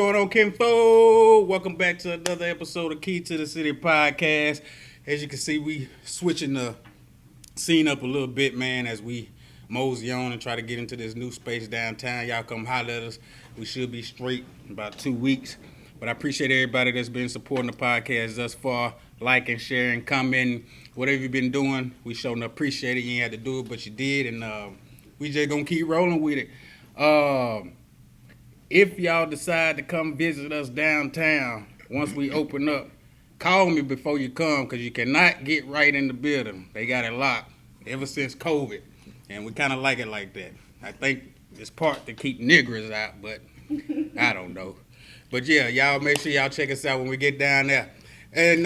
going on, Kinfollllk? Welcome back to another episode of Key to the City podcast. As you can see, we switching the scene up a little bit, man, as we mosey on and try to get into this new space downtown. Y'all come holler at us. We should be straight in about 2 weeks. But I appreciate everybody that's been supporting the podcast thus far, liking, sharing, commenting, whatever you've been doing. We sure appreciate it. You ain't had to do it, but you did, and we just gonna keep rolling with it. If y'all decide to come visit us downtown once we open up, call me before you come, because you cannot get right in the building. They got it locked ever since COVID, and we kind of like it like that. I think it's part to keep niggers out, but I don't know. But yeah, y'all make sure y'all check us out when we get down there. And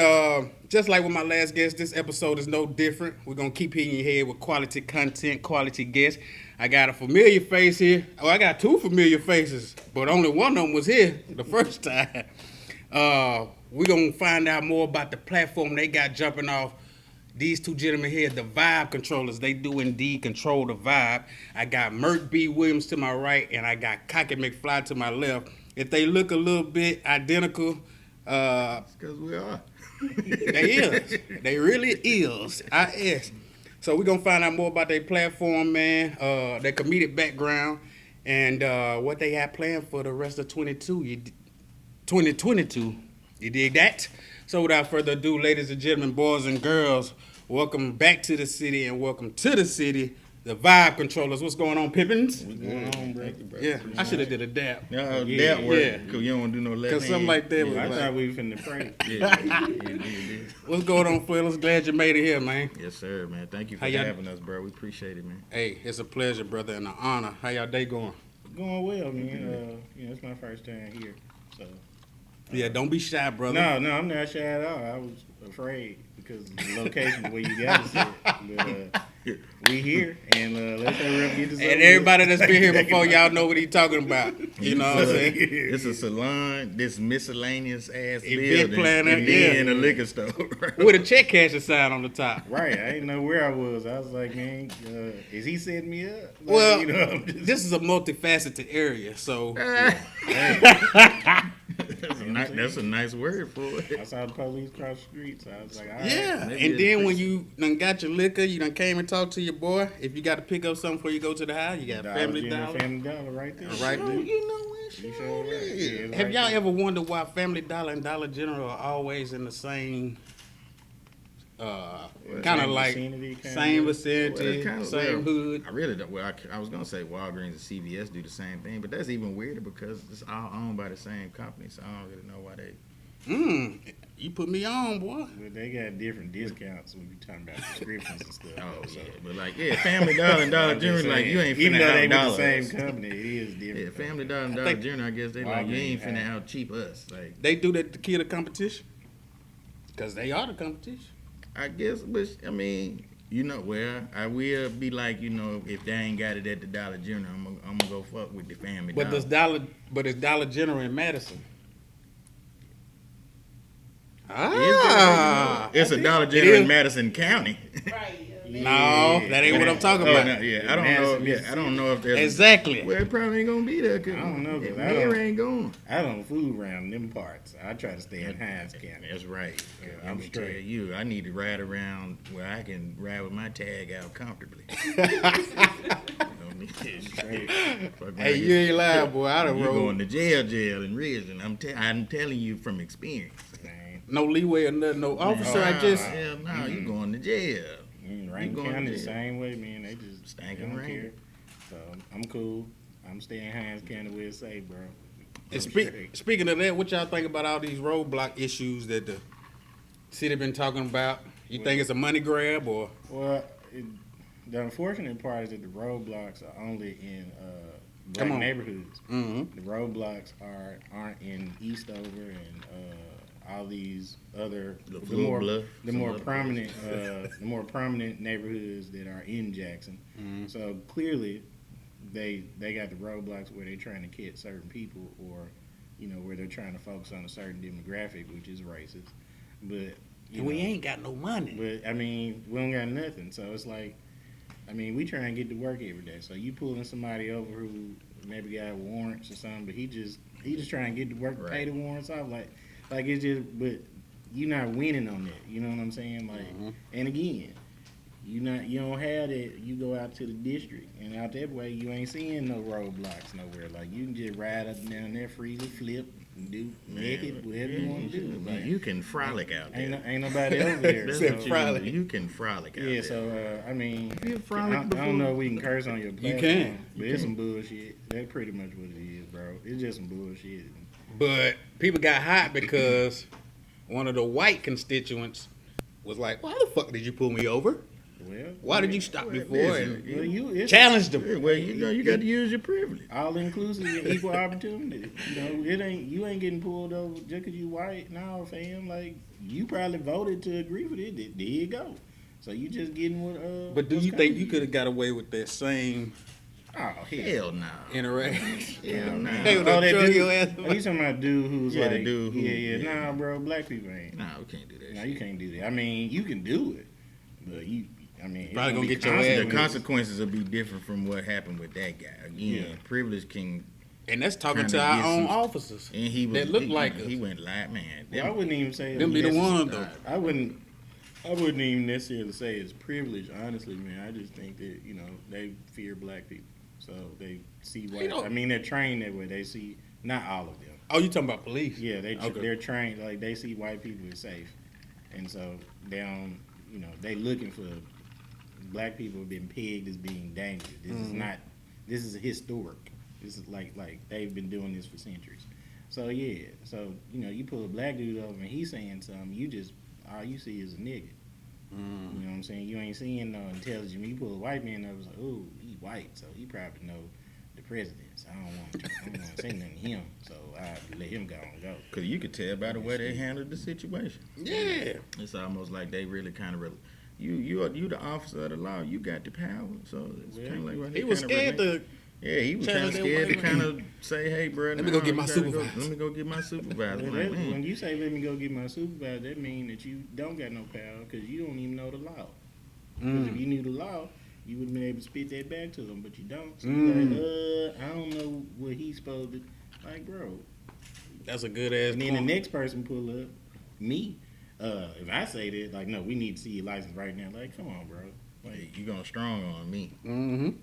just like with my last guest, this episode is no different. We're going to keep hitting your head with quality content, quality guests. I got a familiar face here. Oh, I got 2 familiar faces, but only one of them was here the first time. We're going to find out more about the platform they got jumping off. These 2 gentlemen here, the vibe controllers, they do indeed control the vibe. I got Merc B Williams to my right, and I got Cocky McFly to my left. If they look a little bit identical, it's because we are. They is. They really is. I.S. So we're going to find out more about their platform, man, their comedic background, and what they have planned for the rest of 2022. You dig that? So without further ado, ladies and gentlemen, boys and girls, welcome back to the city and welcome to the city, the Vibe Controllers. What's going on, Pippins? What's going on, bro? Yeah, I should have did a dap. Yeah, dap work, because you don't want to do no left hand. Because something like that was I like, thought we was finna pray. Yeah. what's going on, fellas? Glad you made it here, man. Yes, sir, man. Thank you for How y'all- having us, bro. We appreciate it, man. Hey, it's a pleasure, brother, and an honor. How y'all day going? Going well, man. It's my first time here, so. Yeah, don't be shy, brother. No, I'm not shy at all. I was afraid because of the location where you got to sit. But we here, and let's hurry up and get this over And with. everybody that's been here before, y'all know what he's talking about. You know what I'm saying? It's a salon, this miscellaneous ass Event building, planner, and then a liquor store. With a check cashing sign on the top. Right, I didn't know where I was. I was like, man, is he setting me up? Like, Well, I'm just, this is a multifaceted area, so That's a nice word for it. I saw the police cross the street, so I was like, all right. yeah. maybe And it's then when pretty- you done got your liquor, you done came and talked to your boy. If you got to pick up something before you go to the house, you got Family General, Dollar. Family Dollar right there. Right there. You know what? You sure right. Yeah, it's Have right y'all there. ever wondered why Family Dollar and Dollar General are always in the same, kind of Same like vicinity, kinda? same Well, vicinity, it's kinda- same well, hood? I really don't. Well, I was gonna say Walgreens and CVS do the same thing, but that's even weirder because it's all owned by the same company. So I don't really know why they. You put me on, boy. But they got different discounts when you talking about prescriptions and stuff. Oh so. yeah, but like Family Dollar and Dollar I'm just General, like saying, you ain't even finna though they out with dollars. the same company, it is Yeah, different. Family Dollar and I Dollar think General, I guess they like you ain't Walgreens finna have- out cheap us. Like They do that to kill the competition, because they are the competition. I guess, but I mean, you know, well, I will be like, you know, if they ain't got it at the Dollar General, I'm gonna go fuck with the Family But Dollar. it's Dollar General in Madison. Is there? Ah, It's a Dollar General is. in Madison County. no, that ain't what I'm talking Oh, about. no, yeah, I don't know. Yeah, I don't know if there's. Exactly. Well, it probably ain't gonna be there. Cause I don't know, 'cause I Mary don't- ain't going. I don't fool around them parts. I try to stay in Hines County. That's right. Yeah, I'm I'm gonna tell straight. you, I need to ride around where I can ride with my tag out comfortably. Don't need this shit. Fuck around Hey, you here. ain't lying, boy. I done You going rode to jail in Ridgeland. I'm telling you from experience. Man, no leeway or nothing. No officer. I just Hell no, you going to jail. Rankin going County the to jail. same way, man. They just Stank they and don't rain. care. So I'm cool. I'm staying Hines County where it's safe, bro. And I'm straight. speaking of that, what y'all think about all these roadblock issues that the city been talking about? You think it's a money grab or? Well, the unfortunate part is that the roadblocks are only in Come black on. neighborhoods. Mm-hmm. The roadblocks aren't in Eastover and all these other The the more Bluff, the some more other prominent the more prominent neighborhoods that are in Jackson. Mhm. So clearly, they got the roadblocks where they're trying to catch certain people, or where they're trying to focus on a certain demographic, which is racist. But And we ain't got no money. But I mean, we don't got nothing. So it's like, I mean, we trying to get to work every day. So you pulling somebody over who maybe got warrants or something, but he He just trying to get to work, pay Right. the warrants off. Like it's just, but you're not winning on that. You know what I'm saying? Like, and again, you don't have that. You go out to the district, and out that way, you ain't seeing no roadblocks nowhere. Like you can just ride up and down there, freely flip, and do naked, whatever you want to do. Like, You can frolic out there. ain't nobody over there. That's so, what you can do. You can frolic out yeah, there. so I mean, You I frolic don't know if we can curse on your platform, can. but it's some bullshit. That's pretty much what it is, bro. It's just some bullshit. But people got hot because one of the white constituents was like, "Why the fuck did you pull me over? Well, Why did you stop me for?" listen, And it's challenged them. Well, you got to use your privilege. all inclusive and equal opportunity. You know, you ain't getting pulled over just because you white. No, fam. Like you probably voted to agree with it. There you go. So you just getting what? But do what's you think coming you to could have got away with that same Oh hell. Hell no. interaction? Hell no. They would Oh, have that drug dude. your ass. Oh, you talking about dude who's Yeah, like, the dude who- yeah. yeah. Nah, bro, black people ain't. No, we can't do that. No, shit. you can't do that. I mean, you can do it, but I mean, it's Probably gonna be get your ass The consequences. consequences will be different from what happened with that guy. Again, Yeah. privilege can, And that's talking Kinda to our get own some- officers. and he was. That look he, like he us. went like, man. Well, I wouldn't even say Them be the ones though. I wouldn't even necessarily say it's privilege. Honestly, man, I just think that they fear black people, so they see white. don't- I mean, they're trained that way. They see not all of them. Oh, you talking about police? Yeah, Okay. they're trained like they see white people as safe, and so they don't. They looking for black people have been pegged as being dangerous. This is not. This is historic. This is like they've been doing this for centuries. So yeah, so you pull a black dude over and he's saying something, all you see is a nigga. You know what I'm saying? You ain't seeing no intelligence. You pull a white man over, it's like, oh, he white, so he probably know the president. So I don't want to say nothing to him. So I let him go and go. Because you could tell by the way they handled the situation. Yeah. It's almost like they really kind of. You the officer of the law. You got the power. So it's Yeah. kind of like what He was scared to. Yeah, he was kind challenge of that scared to white kind man. of say, "Hey, bro, Let me go get my supervisor." Let me go get my supervisor. Well, Like, man, when you say let me go get my supervisor, that means that you don't got no power because you don't even know the law. Because if you knew the law, you would have been able to spit that back to them, but you don't. So you're like, I don't know what he's supposed to. Like, bro. That's a good ass. And then the point. next person pull up, me. If I say that, like, no, we need to see your license right now. Like, come on, bro. hey, you gonna strong on me?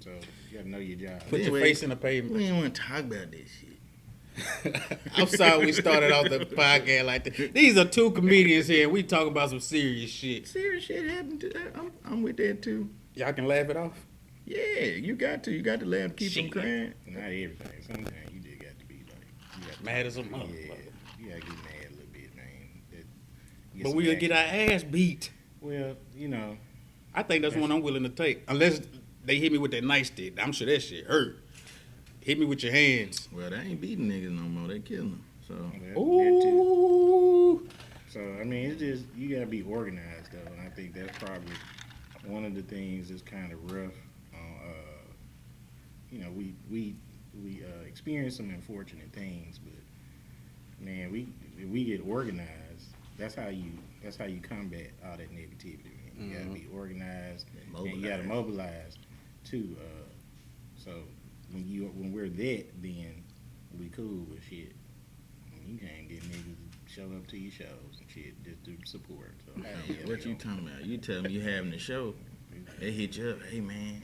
So you gotta know your job. Put your Anyway, face in the pavement. We ain't want to talk about this shit. I'm sorry we started off the podcast like that. These are two comedians here. We talk about some serious shit. Serious shit happened to that. I'm with that too. Y'all can laugh it off. Yeah, you got to. You got to let them keep them Shit. crying. Not everything. Sometimes you just got to be like, you got to, Mad as a yeah, motherfucker. you gotta get mad a little bit, man. But we'll get our ass beat. Well, I think that's one I'm willing to take. Unless they hit me with that nightstick. I'm sure that shit hurt. Hit me with your hands. Well, they ain't beating niggas no more. They killing them. So that too. Ooh. So I mean, it's just you gotta be organized though, and I think that's probably one of the things that's kind of rough. We experience some unfortunate things, but man, we get organized. That's how you combat all that negativity. Man. You gotta be organized, and you gotta mobilize too. So when we're that, then we cool with shit. You can't get niggas to show up to your shows and shit just to support. So what you talking about? You tell me you having a show. They hit you up. Hey man,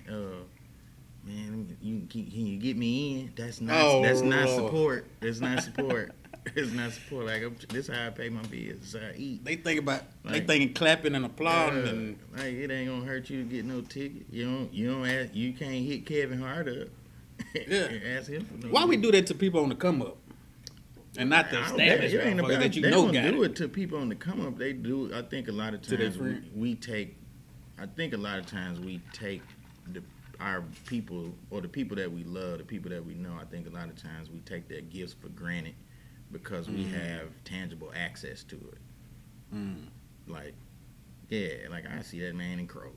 man, can you get me in? That's not. Oh, that's not Lord. support. It's not support. It's not support. Like this is how I pay my bills. This is how I eat. They think about Like- thinking clapping and applauding and Like it ain't gonna hurt you to get no ticket. You don't ask, you can't hit Kevin Hart up. Yeah. Ask him for no. why we do that to people on the come up? And not the I don't- established it ain't motherfuckers about- that you they know don't got do it. it to people on the come up. They do. I think a lot of To their times friend. we take. I think a lot of times we take our people or the people that we love, the people that we know. I think a lot of times we take their gifts for granted because we have tangible access to it. Like, yeah, like I see that man in Kroger.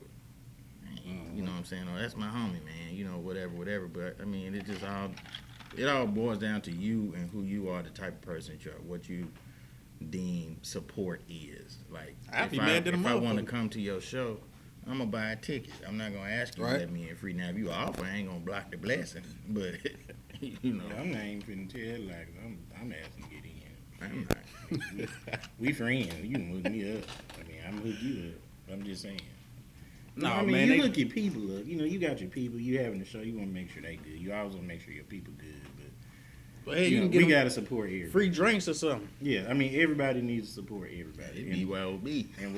You know what I'm saying? Oh, that's my homie, man. You know, whatever. But I mean, it all boils down to you and who you are, the type of person you are, what you deem support is. Like, I'd be if mad at a if I want to motherfucker. come to your show, I'm gonna buy a ticket. I'm not gonna ask you to let me in free. Now, if you offer, I ain't gonna block the blessing. But you know, I'm not even finna tell like I'm asking to get in. I'm not. We friends. You can hook me up. I mean, I'm hook you up. I'm just saying. No, I mean, man, you look your people up. You know, you got your people. You having a show. You want to make sure they good. You always want to make sure your people good. Well, hey, You you know, can get we them gotta support everybody. free drinks or something. Yeah, I mean, everybody needs to support everybody. It BYOB. And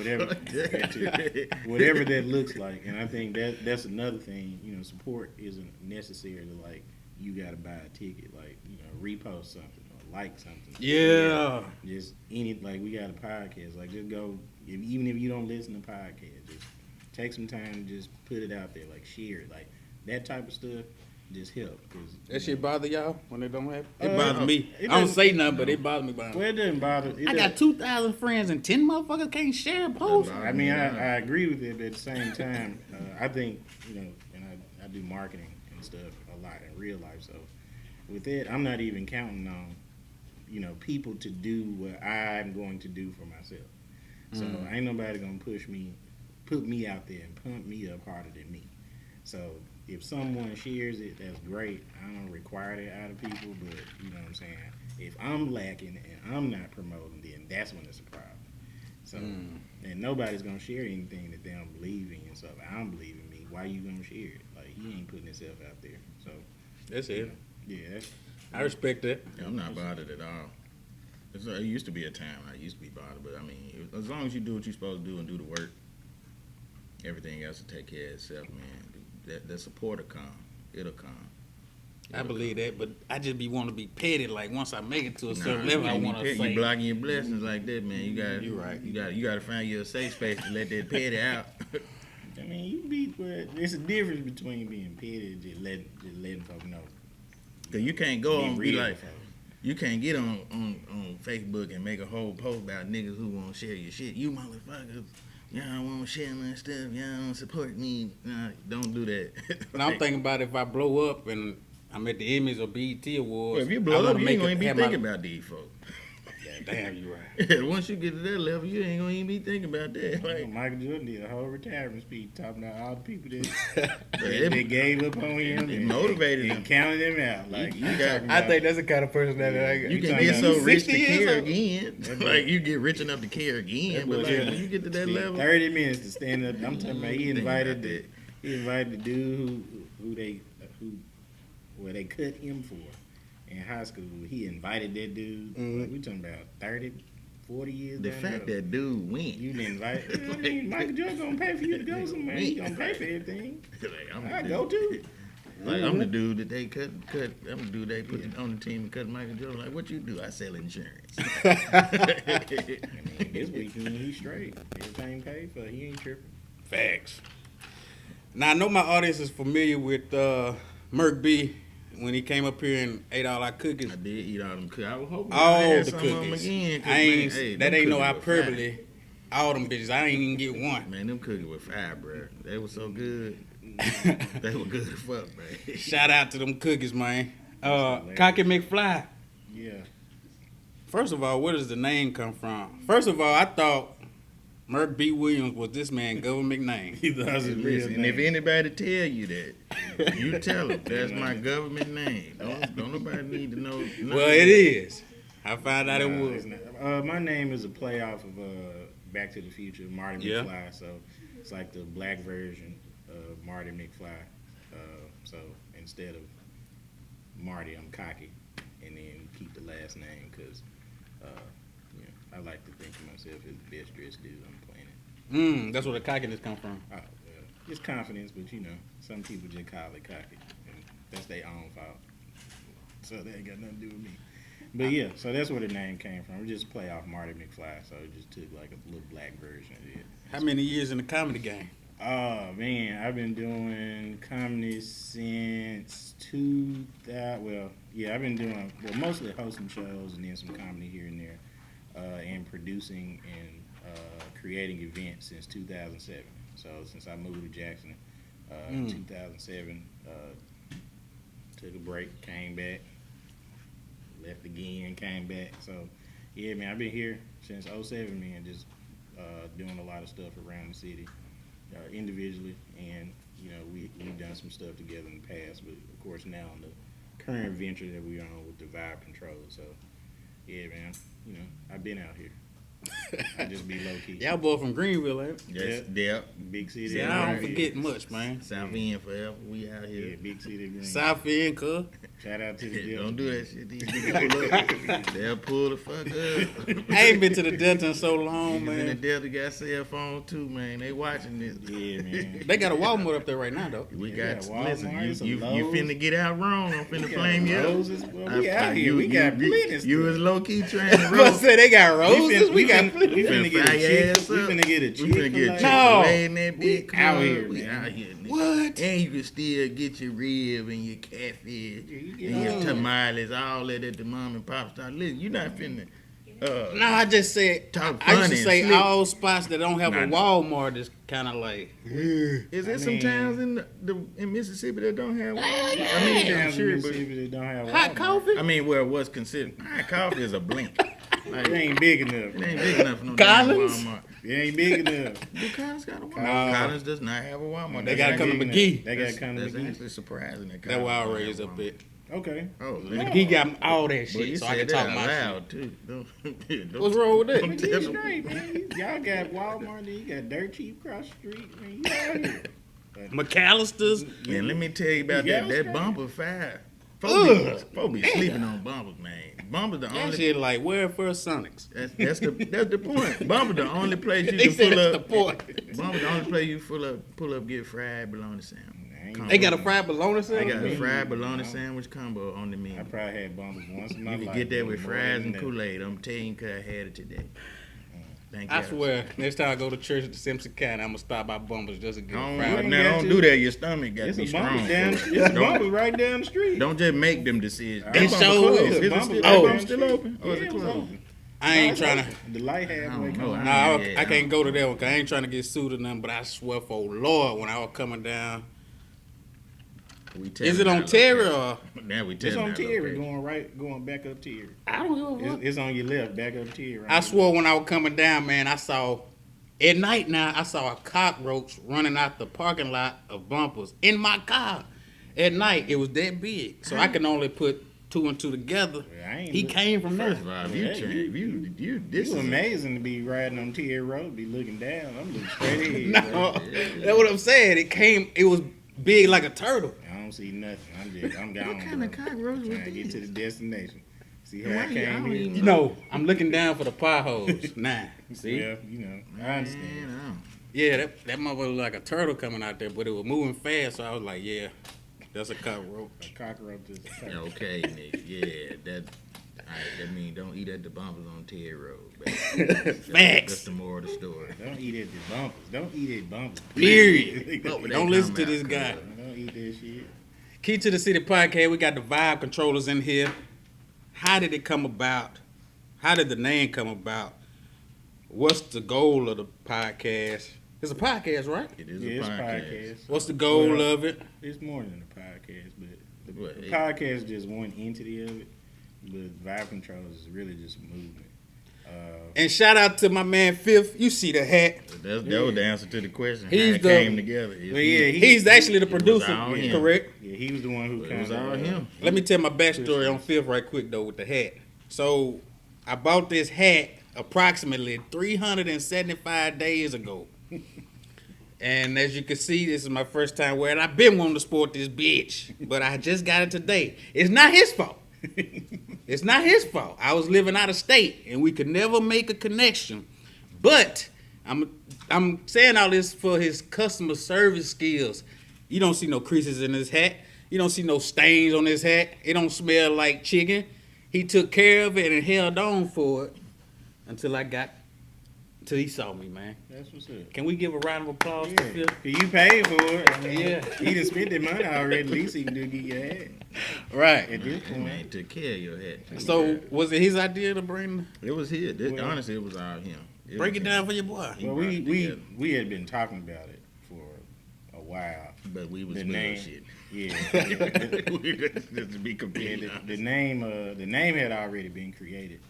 whatever that looks like. And I think that's another thing. You know, support isn't necessarily like you got to buy a ticket. Like, you know, repost something or like something. Yeah. Just like we got a podcast. Like, just go, even if you don't listen to podcasts, just take some time to just put it out there. Like, share it. Like, that type of stuff just help. That shit bother y'all when they don't have it? It Uh, bothers me. it I don't doesn't- say nothing, but it bothers me. Well, it doesn't bother. I got 2,000 friends and 10 motherfuckers can't share a post. I mean, I agree with it, but at the same time, I think, you know, and I do marketing and stuff a lot in real life. So with it, I'm not even counting on, you know, people to do what I'm going to do for myself. So ain't nobody gonna put me out there and pump me up harder than me. So if someone shares it, that's great. I don't require that out of people, but you know what I'm saying? If I'm lacking and I'm not promoting, then that's when it's a problem. So, and nobody's going to share anything that they don't believe in. So if I don't believe in me, why you going to share it? Like, he ain't putting himself out there. So, That's it. yeah. I respect that. I'm not bothered at all. It used to be a time I used to be bothered, but I mean, as long as you do what you're supposed to do and do the work, everything else will take care of itself, man. That support will come. It'll come. I believe that, but I just be want to be petty. Like once I make it to a Nah, certain you level, I can't be want to petty. say. You blocking your blessings like that, man. You're right. You got to find your safe space to let that petty out. I mean, there's a difference between being petty and just letting folks know. Cause you can't go Being on and be real like, with folks. you can't get on Facebook and make a whole post about niggas who won't share your shit. You motherfuckers, y'all won't share my stuff. Y'all don't support me. Nah, don't do that. And I'm thinking about if I blow up and I'm at the Emmys or BET Awards. Well, if you I blow wanna up, you make ain't gonna it- even be have thinking my- about these folks. Damn, you right. Once you get to that level, you ain't gonna even be thinking about that. You know, Like, Michael Jordan did a whole retirement speech talking about all the people it- that gave up on him it and motivated and him. counted him out. Like You got- talking I about- think that's the kind of person that I You can talking get about so rich to 60 years care old. again. That boy- Like, you get rich enough to care again. But like, Yeah. when you get to that Spent level, 30 minutes to stand up. I'm talking about he Think invited about the dude who they cut him for in high school. He invited that dude. Like, we talking about 30, 40 years. the down fact the road. that dude went. You didn't invite. I mean, Michael Jordan gonna pay for you to go somewhere. He gonna pay for everything. Like, I'm I the go dude. too. Like, I'm the dude that they cut. I'm the dude they put on the team and cut Michael Jordan. Like, what you do? I sell insurance. I mean, this weekend he's straight. Everything paid for. He ain't tripping. Facts. Now I know my audience is familiar with Merc B when he came up here and ate all our cookies. I did eat all them cookies. I was hoping I All had the some of them cookies. again. 'Cause, I ain't. man, hey, that them ain't no cookies were hyperbole. All them bitches. I ain't even get one. fire. Man, them cookies were fire, bro. They were so good. They were good as fuck, man. Shout out to them cookies, man. hilarious. Cocky McFly. Yeah. First of all, where does the name come from? First of all, I thought Merc B. Williams was this man's government name. He does his real Listen, and if name. anybody tell you that, you tell them that's my government name. Don't nobody need to know. Well, it is. I found out it No, was. it's not. My name is a play off of Back to the Future, Marty Yeah. McFly. So it's like the black version of Marty McFly. So instead of Marty, I'm Cocky, and then keep the last name because I like to think of myself as the best dressed dude on the planet. That's where the cockiness come from. Oh, well, it's confidence, but some people just call it cocky, and that's their own fault. So that ain't got nothing to do with me. But yeah, so that's where the name came from. We just play off Marty McFly, so it just took like a little black version of it. How many years in the comedy game? Oh man, I've been doing comedy since 2000. Well, yeah, I've been doing mostly hosting shows and then some comedy here and there, and producing and creating events since 2007. So since I moved to Jackson, 2007, took a break, came back, left again, came back. So yeah, man, I've been here since 07, man, just doing a lot of stuff around the city. individually, and we've done some stuff together in the past. But of course, now on the current venture that we're on with the vibe control. So yeah, man, I've been out here. I just be low key. Y'all boy from Greenville, ain't it? Yep. Big city. See, I don't forget much, man. South End forever. We out here. Yeah, big city. Green. South End, cuz. Shout out to the Don't do that shit. These niggas pull up. They'll pull the fuck up. I ain't been to the Delta in so long, Niggas in the man. Delta got cell phone too, man. They watching this. Yeah, man. They got a Walmart up there right now, though. We Yeah, got Walmart, listen. some You Lowe's. finna get out wrong. I'm finna flame you. Roses. Well, we out here. You- We got you- plenty. You was low key trying to I roll. say they got roses. We got We finna get a fire your ass chick. We up. finna get a We chick. finna get like- No. Chick-fil-A in that big out club. here, We man. out here, nigga. What? And you can still get your rib and your catfish you and get your all tamales, all that at the mom and pop store. Listen, you not finna. No, I just said, Talk I used funny to and say slick. all spots that don't have a Nah. Walmart is kind of like, Is there some mean- towns in Mississippi that don't have? I Towns mean, in I'm sure, but Mississippi that don't have hot Walmart. coffee? I mean, where what's considered hot coffee is a blink. Like, It ain't big enough. it ain't big enough for no damn Collins? Walmart. It ain't big enough. Do Collins got a Walmart? No. Collins does not have a Walmart. They That's gotta come to actually- McGee. They gotta come to That's McGee. actually surprising. That That's why I Collins don't raised have up Walmart. it. Okay. Oh, He got all that Boy, you shit, so I said can that talk out my shit. loud too. Don't- What's wrong with that? don't McGee tell them. straight, man. Y'all got Walmart, then you got Dirt Cheap across the street, man. You out here. McAllister's. And let me tell you about Yeah, that. that's That bumper fire. Ugh. Folks be sleeping on bumpers, man. Bumper's the That only. shit like, where first Sonics? That's the point. Bumper the only place you They can said pull that's up. the point. Bumper the only place you pull up get fried bologna sandwich. They got a fried bologna They got sandwich? a fried bologna sandwich combo on the menu. I probably had bumpers once in my You life. can get that with more fries than and that. Kool-Aid. I'm telling you, 'cause I had it today. Thank you. I swear, next time I go to church at the Simpson County, I'm gonna stop by Bumpers just to get a Don't, fried. ain't now, got don't to. do that. Your stomach got to It's be a strong. bumpers down. folks. It's a bumpers right down the street. Don't just make them decisions. It That sure bumper is. closed. Is it Bumpers still, right that Oh. down bumper the still street. open? Or is Yeah, it it was closed? open. I ain't trying to. The light halfway don't come know. on. Nah, Yeah, I can't go to that one 'cause I ain't trying to get sued or nothing. But I swear for Lord, when I was coming down, We is telling it on our Terry location. or? Now we It's telling on our Terry, location. going back up Terry. I don't give a fuck. It's on your left, back up Terry. Right I swore when I was coming down, man, I saw at night now. I saw a cockroach running out the parking lot of Bumpers in my car. At night, it was that big, so I can only put two and two together. Well, I ain't He look- came from there. First of all, if you Yeah, change, you this It's is amazing to be riding on Terry Road, be looking down. I'm looking straight ahead. No, bro. that's what I'm saying. It came. It was big like a turtle. I don't see nothing. I'm gone. What kind of bro. cockroach was Trying to get to this? the destination. See how Why I you- I came don't here? even- You know, I'm looking down for the potholes. Nah, see, Well, I understand. Man, yeah, that mother was like a turtle coming out there, but it was moving fast. So I was like, yeah, that's a cockroach. A cockroach is a I don't. cockroach. Okay, Nick. Yeah, that. Alright, that means don't eat at the bumpers on Terry Road. That's Facts. the moral of the story. Don't eat at the bumpers. Don't eat at bumpers. Period. But Don't listen to come this out, guy. cuz. Don't eat that shit. Key to the City podcast. We got the vibe controllers in here. How did it come about? How did the name come about? What's the goal of the podcast? It's a podcast, right? It is Yeah, a it's podcast. What's the goal Well, of it? It's more than a podcast, but the Well, podcast is just one entity of it. But Vibe Controllers is really just a movement. And shout out to my man Fifth. You see the hat. That was the answer to the question. He's how it the- came together. It's Well, yeah, He's actually the was producer, all him. correct? Yeah, he was the one who It kind was of. all him. Let me tell my backstory on Fifth right quick though with the hat. So I bought this hat approximately 375 days ago. And as you can see, this is my first time wearing it. I've been wanting to sport this bitch, but I just got it today. It's not his fault. It's not his fault. I was living out of state and we could never make a connection. But I'm saying all this for his customer service skills. You don't see no creases in his hat. You don't see no stains on his hat. It don't smell like chicken. He took care of it and held on for it until he saw me, man. That's what's up. Can we give a round of applause to Yeah, Phil? 'cause you paid for it. I mean, Yeah. He done spent that money already. At least he can do get your hat. Right. At this Hey, point. man, took care of your head. So was it his idea to bring? It was his. Well- Honestly, it was all him. Break was it him. down for your boy. He Well, brought it together. we had been talking about it for a while. But we was The real name. shit. Yeah. Just to be completely Yeah, honest. the name had already been created.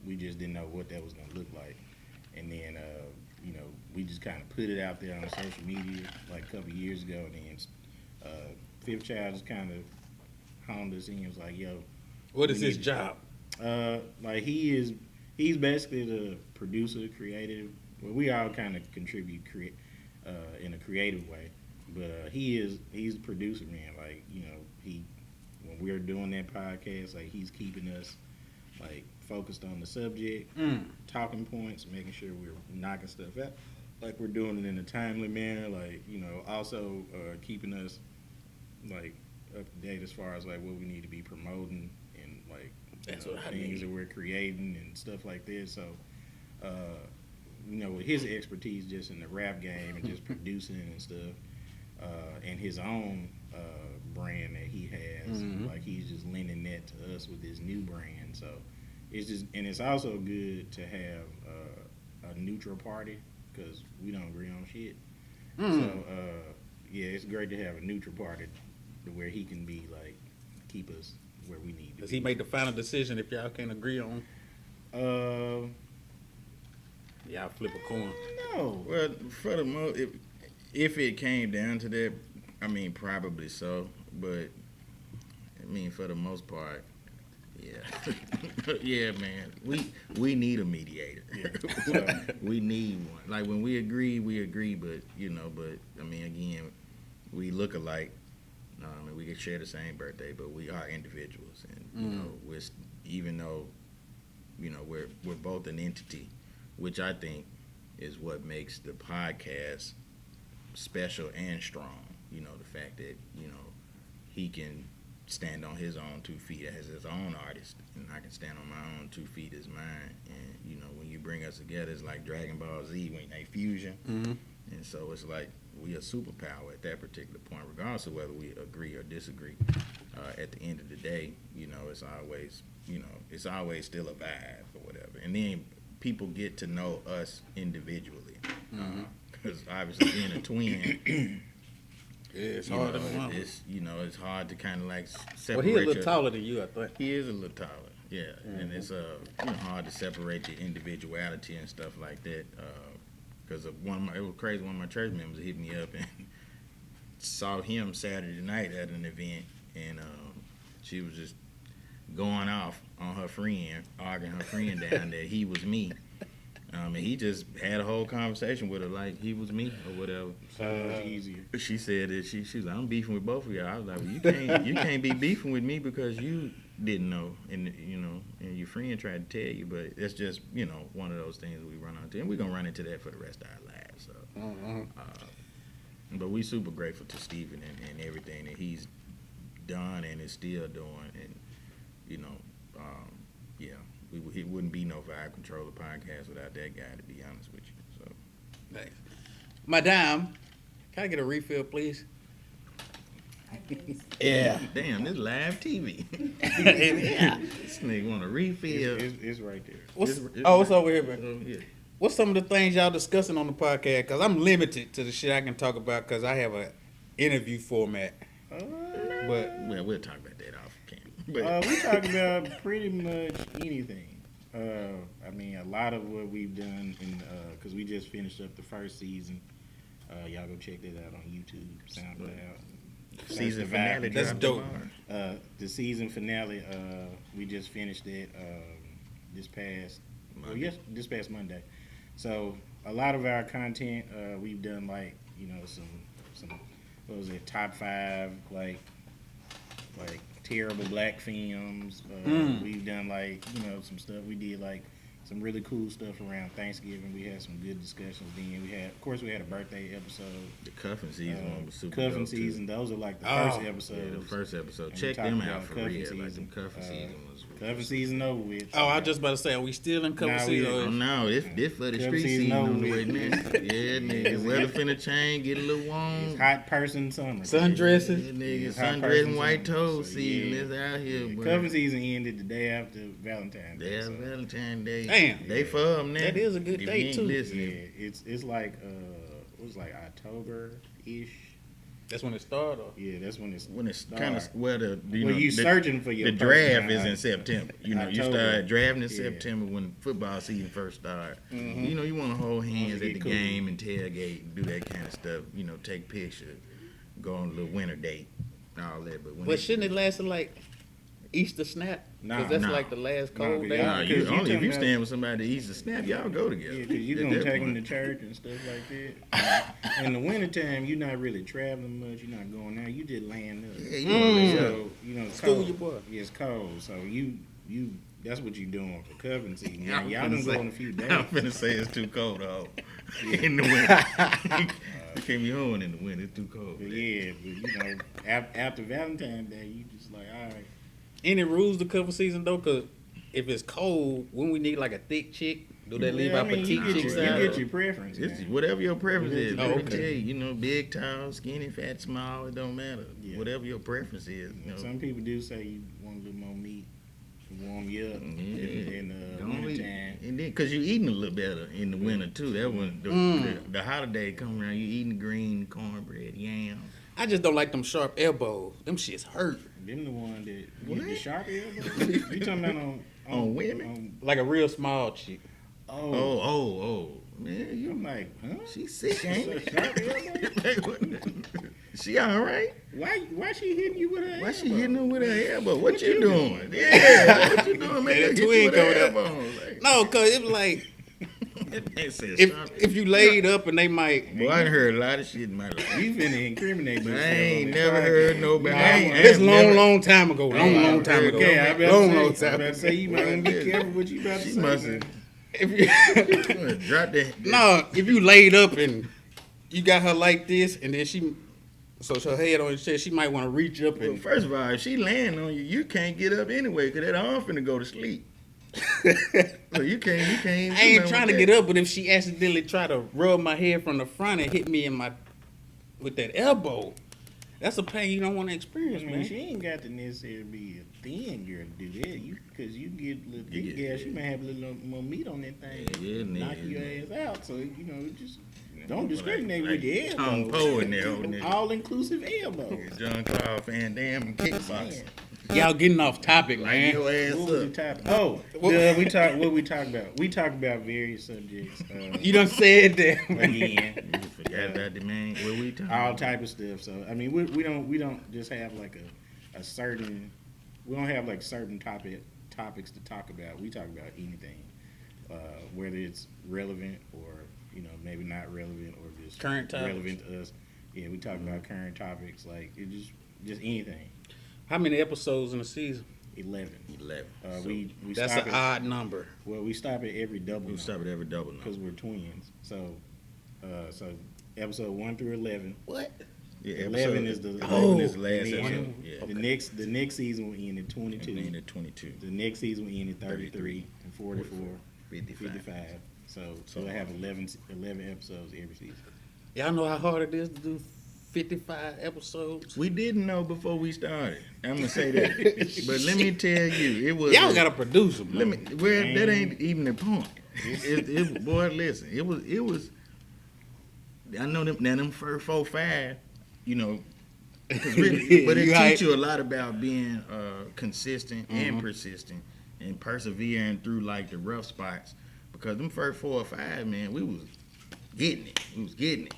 We just didn't know what that was gonna look like. And then you know, we just kind of put it out there on social media like a couple years ago, and then Fifth Child just kind of honed us in. He was like, "Yo, What is his job? Like he's basically the producer, creative. Well, we all kind of contribute in a creative way, but he's the producer, man. Like, you know, when we're doing that podcast, like he's keeping us like focused on the subject, talking points, making sure we're knocking stuff out, like we're doing it in a timely manner. Like, you know, also keeping us like up to date as far as like what we need to be promoting and like things that we're creating and stuff like this. So, you know, with his expertise just in the rap game and just producing and stuff, and his own brand that he has, like he's just lending that to us with his new brand. So it's just, and it's also good to have a neutral party because we don't agree on shit. So yeah, it's great to have a neutral party to where he can be like keep us where we need to. Does he make the final decision if y'all can't agree on? Y'all flip a coin. No. Well, for the most, if it came down to that, I mean, probably so. But I mean, for the most part, yeah, yeah, man. We need a mediator. Yeah. We need one. Like when we agree, but you know, but I mean, again, we look alike. And we can share the same birthday, but we are individuals, and you know, even though, you know, we're both an entity, which I think is what makes the podcast special and strong. You know, the fact that, you know, he can stand on his own 2 feet as his own artist, and I can stand on my own 2 feet as mine. And you know, when you bring us together, it's like Dragon Ball Z when they fusion, and so it's like we a superpower at that particular point, regardless of whether we agree or disagree. At the end of the day, you know, it's always, you know, it's always still a vibe or whatever. And then people get to know us individually, because obviously being a twin, it's hard to know. It's, you know, it's hard to kind of like separate. Well, he's a little taller than you, I think. He is a little taller, yeah, and it's you know, hard to separate the individuality and stuff like that. Because it was crazy. One of my church members hit me up and saw him Saturday night at an event, and she was just going off on her friend, arguing her friend down that he was me. And he just had a whole conversation with her like he was me or whatever. So much easier. She said that she was like, I'm beefing with both of y'all. I was like, well, you can't be beefing with me because you didn't know, and you know, and your friend tried to tell you, but it's just, you know, one of those things we run into, and we're gonna run into that for the rest of our lives. So, but we super grateful to Steven and everything that he's done and is still doing, and you know, yeah, it wouldn't be no Vibe Controller podcast without that guy, to be honest with you. So, Thanks. Madame, can I get a refill, please? Yeah. damn, this live TV. Yeah. This nigga want a refill. It's right there. What's over here, man? Yeah. What's some of the things y'all discussing on the podcast? Because I'm limited to the shit I can talk about because I have an interview format. But Well, we'll talk about that off camera. we talk about pretty much anything. I mean, a lot of what we've done, because we just finished up the first season. Y'all go check that out on YouTube, SoundCloud. Season finale. That's dope. The season finale, we just finished it this past Monday. So a lot of our content, we've done like, you know, some what was it, top 5 like terrible black films. We've done like, you know, some stuff. We did like some really cool stuff around Thanksgiving. We had some good discussions. Then we had a birthday episode. The cuffing season one was super Cuffing dope, season. too. Those are like the first episodes. Yeah, the first episode. And Check we them talked out about for cuffing real. season. Like the cuffing season was. Cuffing season over with. oh, I was just about to say, are we still in cover Nah, season? Oh no, this for the Cuffing street season season over on the way with. next. Yeah, nigga. Weather finna change, get a little warm. It's hot person summer. Sundresses? Yeah, nigga, It's hot sundress person and white summer. toes So, season. yeah. It's out here, bro. Cuffing season ended the day after Valentine's Day. Yeah, so, Valentine's Day. Damn. They for them now. That is a good If you date, ain't too. listening. yeah, it's like it was like October-ish. That's when it started. Yeah, that's when it's kind of searching for your the draft person, is in September. You know, you start drafting in Yeah. September when football season first starts. Mm-hmm. You know, you want to hold hands at get the cool. game and tailgate and do that kind of stuff. You know, take pictures, go on a little winter date, all that. But shouldn't it last like Easter snap? Because that's Nah. like the last Nah, cold but day. y'all- Nah, Because you only if talking you about- stand with somebody to Easter snap, y'all go together. Yeah, because you're At going to that take them point. to church and stuff like that. In the wintertime, you're not really traveling much. You're not going out. You just laying up. Yeah, you wanna lay up. So, you know, it's School cold. your boy. Yeah, it's cold. So you that's what you doing for covering season. Now, I'm y'all finna done say- go in a few days. I'm finna say it's too cold out in the winter. You can't be home in the winter. It's too cold. But yeah, but you know, after Valentine's Day, you just like, all right. Any rules to cover season though? Because if it's cold, wouldn't we need like a thick chick? Do they leave Yeah, our I mean, petite you chicks get out? your preference. It's man. whatever your preference is. Oh, Let me okay. tell you, know, big, tall, skinny, fat, small, it don't matter. Yeah. Whatever your preference is. You know. Some people do say you want a little more meat to warm you up Yeah. in the Don't eat- wintertime. And then, cause you eating a little better in the winter too. That when the holiday come around, you eating green cornbread, yam. I just don't like them sharp elbows. Them shits hurt. Them the one that What? the sharp elbow. You talking about On women? Like a real small chick. Oh, man, you I'm like, huh? she sick, ain't Sharp elbow? it? She all right? Why she hitting you with her Why she elbow? hitting her with her elbow? What, What you you doing? doing? Yeah, what you doing? Man, Yeah, hit you twin with her go there. elbow. Like, No, cause it was like it said if you laid up and they might. Boy, I done heard a lot of shit in my life. You finna incriminate yourself. I ain't on the never podcast. heard nobody. You I ain't- might This wanna- long time ago. Long time ago. Okay, I better long say, time I better ago. say you might want to be careful what you about to She say. must man. have If you, dropped that. no, if you laid up and you got her like this, and then so her head on your chest, she might want to reach up Well, and. first of all, if she laying on you, you can't get up anyway, because that arm finna go to sleep. So you can't even I ain't trying to get up, but if she accidentally try to rub my head from the front and hit me with that elbow, that's a pain you don't want to I experience, mean, man. she ain't got to necessarily be a thin girl to do that. Because you get a little You thick get- girl, she might have a little more meat on that thing. Yeah, knock yeah. your ass out. So, you know, just don't discriminate with your Tom elbow. Poe in there holding it. All-inclusive elbow. John Claude Van Damme and kickboxing. Y'all getting off topic, Light man. your ass What was the up. topic? Oh, what we talk about? We talk about various subjects. You done said that. Again, You forgot about the man. What we talking all about? type of stuff. So I mean, we don't just have like a certain. We don't have like certain topics to talk about. We talk about anything, whether it's relevant or maybe not relevant or just Current topics. relevant to us. Yeah, we talk about current topics like it just anything. How many episodes in a season? 11. 11. So we That's stop an at, odd number. well, we stop at every double. We stop at every double now. because we're twins. So episode 1 through 11. What? Yeah, 11 is the 11 is the last and then episode. Yeah. The next season will end at 22. And then at 22. The next season will end at 33 and 44, 55. 55. So we'll have 11 episodes every season. Y'all know how hard it is to do 55 episodes? We didn't know before we started. I'm gonna say that, but let me tell you, it was. Y'all got to produce them. Let me. Well, that ain't even the point. Boy, listen. It was. I know them. Now them first 4, 5. You know. 'Cause really, but it You teach hype. you a lot about being consistent and persistent and persevering through like the rough spots. Because them first 4 or 5, man, we was getting it. We was getting it.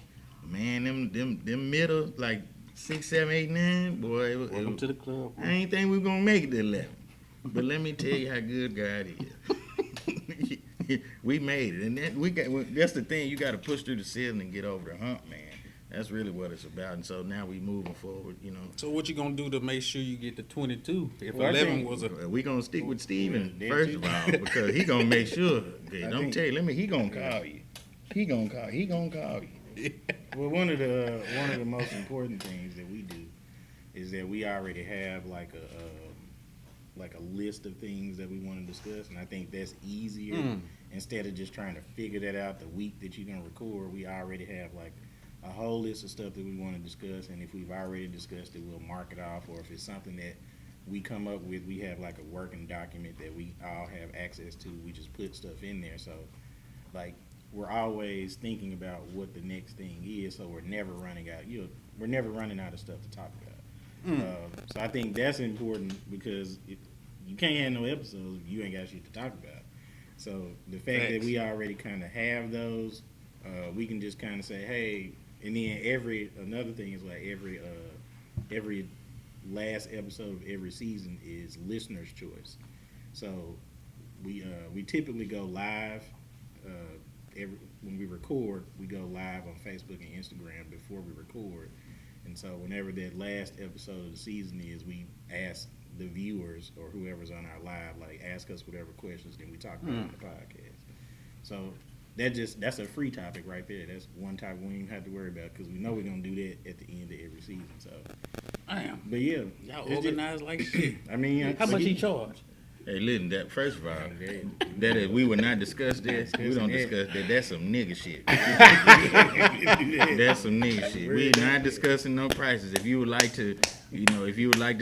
Man, them middle like 6, 7, 8, 9, boy. Welcome to the club. I ain't think we were gonna make it to 11. But let me tell you how good God is. We made it, and that's the thing. You got to push through the ceiling and get over the hump, man. That's really what it's about. And so now we moving forward. You know, So what you gonna do to make sure you get to 22? If Well, I 11 think- was a we gonna stick with Steven Yeah, first of all because he gonna make sure. Okay, I don't think- tell you. He gonna call you. He gonna call you. Well, one of the most important things that we do is that we already have like a list of things that we want to discuss, and I think that's easier instead of just trying to figure that out the week that you're gonna record. We already have like a whole list of stuff that we want to discuss, and if we've already discussed it, we'll mark it off, or if it's something that we come up with, we have like a working document that we all have access to. We just put stuff in there, so like we're always thinking about what the next thing is, so we're never running out. we're never running out of stuff to talk about. So I think that's important because you can't have no episodes if you ain't got shit to talk about. So the fact that we already kind of have those, we can just kind of say, hey, and then another thing is like every last episode of every season is listener's choice. So we typically go live when we record. We go live on Facebook and Instagram before we record, and so whenever that last episode of the season is, we ask the viewers or whoever's on our live, like, ask us whatever questions, then we talk about it on the podcast. So that's a free topic right there. That's one topic we don't even have to worry about because we know we're gonna do that at the end of every season. So but yeah, y'all organized like shit. I mean, How much he charge? Hey, listen, that first of all, that is, we will not discuss that. We don't discuss that. That's some nigga shit. That's some nigga shit. We're not discussing no prices. If you would like to,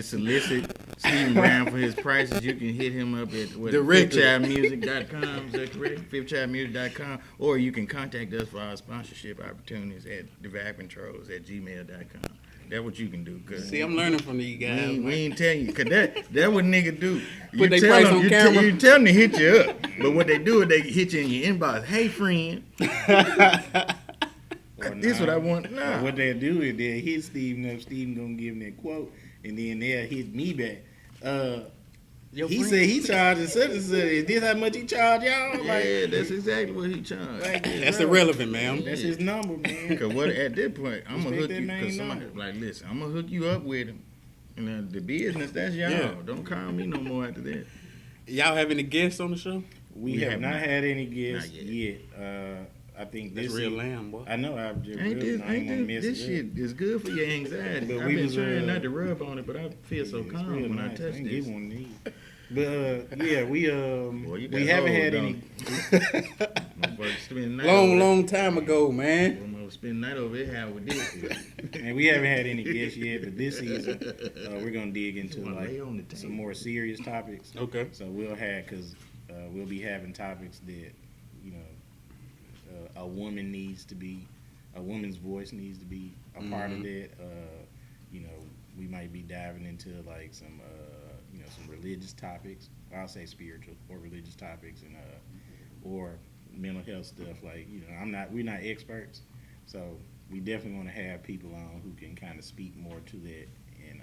solicit Stephen Brown for his prices, you can hit him up at fifthchildmusic.com. Is that correct? fifthchildmusic.com. Or you can contact us for our sponsorship opportunities at divagcontrols@gmail.com. That's what you can do. See, I'm learning from these guys. We ain't telling you, because that what nigga do. Put they price on camera. You tell them to hit you up. But what they do is they hit you in your inbox. Hey, friend. This what I want. Nah. What they'll do is they'll hit Steven up. Steven gonna give him that quote, and then they'll hit me back. He said he charges such and such. Is this how much he charge y'all? Yeah, that's exactly what he charged. That's irrelevant, man. That's his number, man. Because at that point, I'm gonna hook you. that Because man somebody number. like, listen, I'm gonna hook you up with him. And the business, that's y'all. Yeah. Don't call me no more after that. Y'all have any guests on the show? We have not had any guests Not yet. I think That's this real is, lamb, boy. I know I've just Ain't really, this, I ain't gonna mess this it shit is good for your anxiety. But I've we been was, trying not to rub on it, but I feel so It's calm real when I nice. touch can this. get one of these. But yeah, Boy, you got we haven't old, had don't any. Motherfucker spend the night over there. Long time ago, man. Motherfucker spend the night over there, how we did. And we haven't had any guests yet, but this season we're gonna dig into Wanna like lay on the table. some more serious topics. Okay. So we'll be having topics that a woman's voice needs to be a part of that. We might be diving into like some religious topics. I'll say spiritual or religious topics, and or mental health stuff. Like we're not experts, so we definitely want to have people on who can kind of speak more to that, and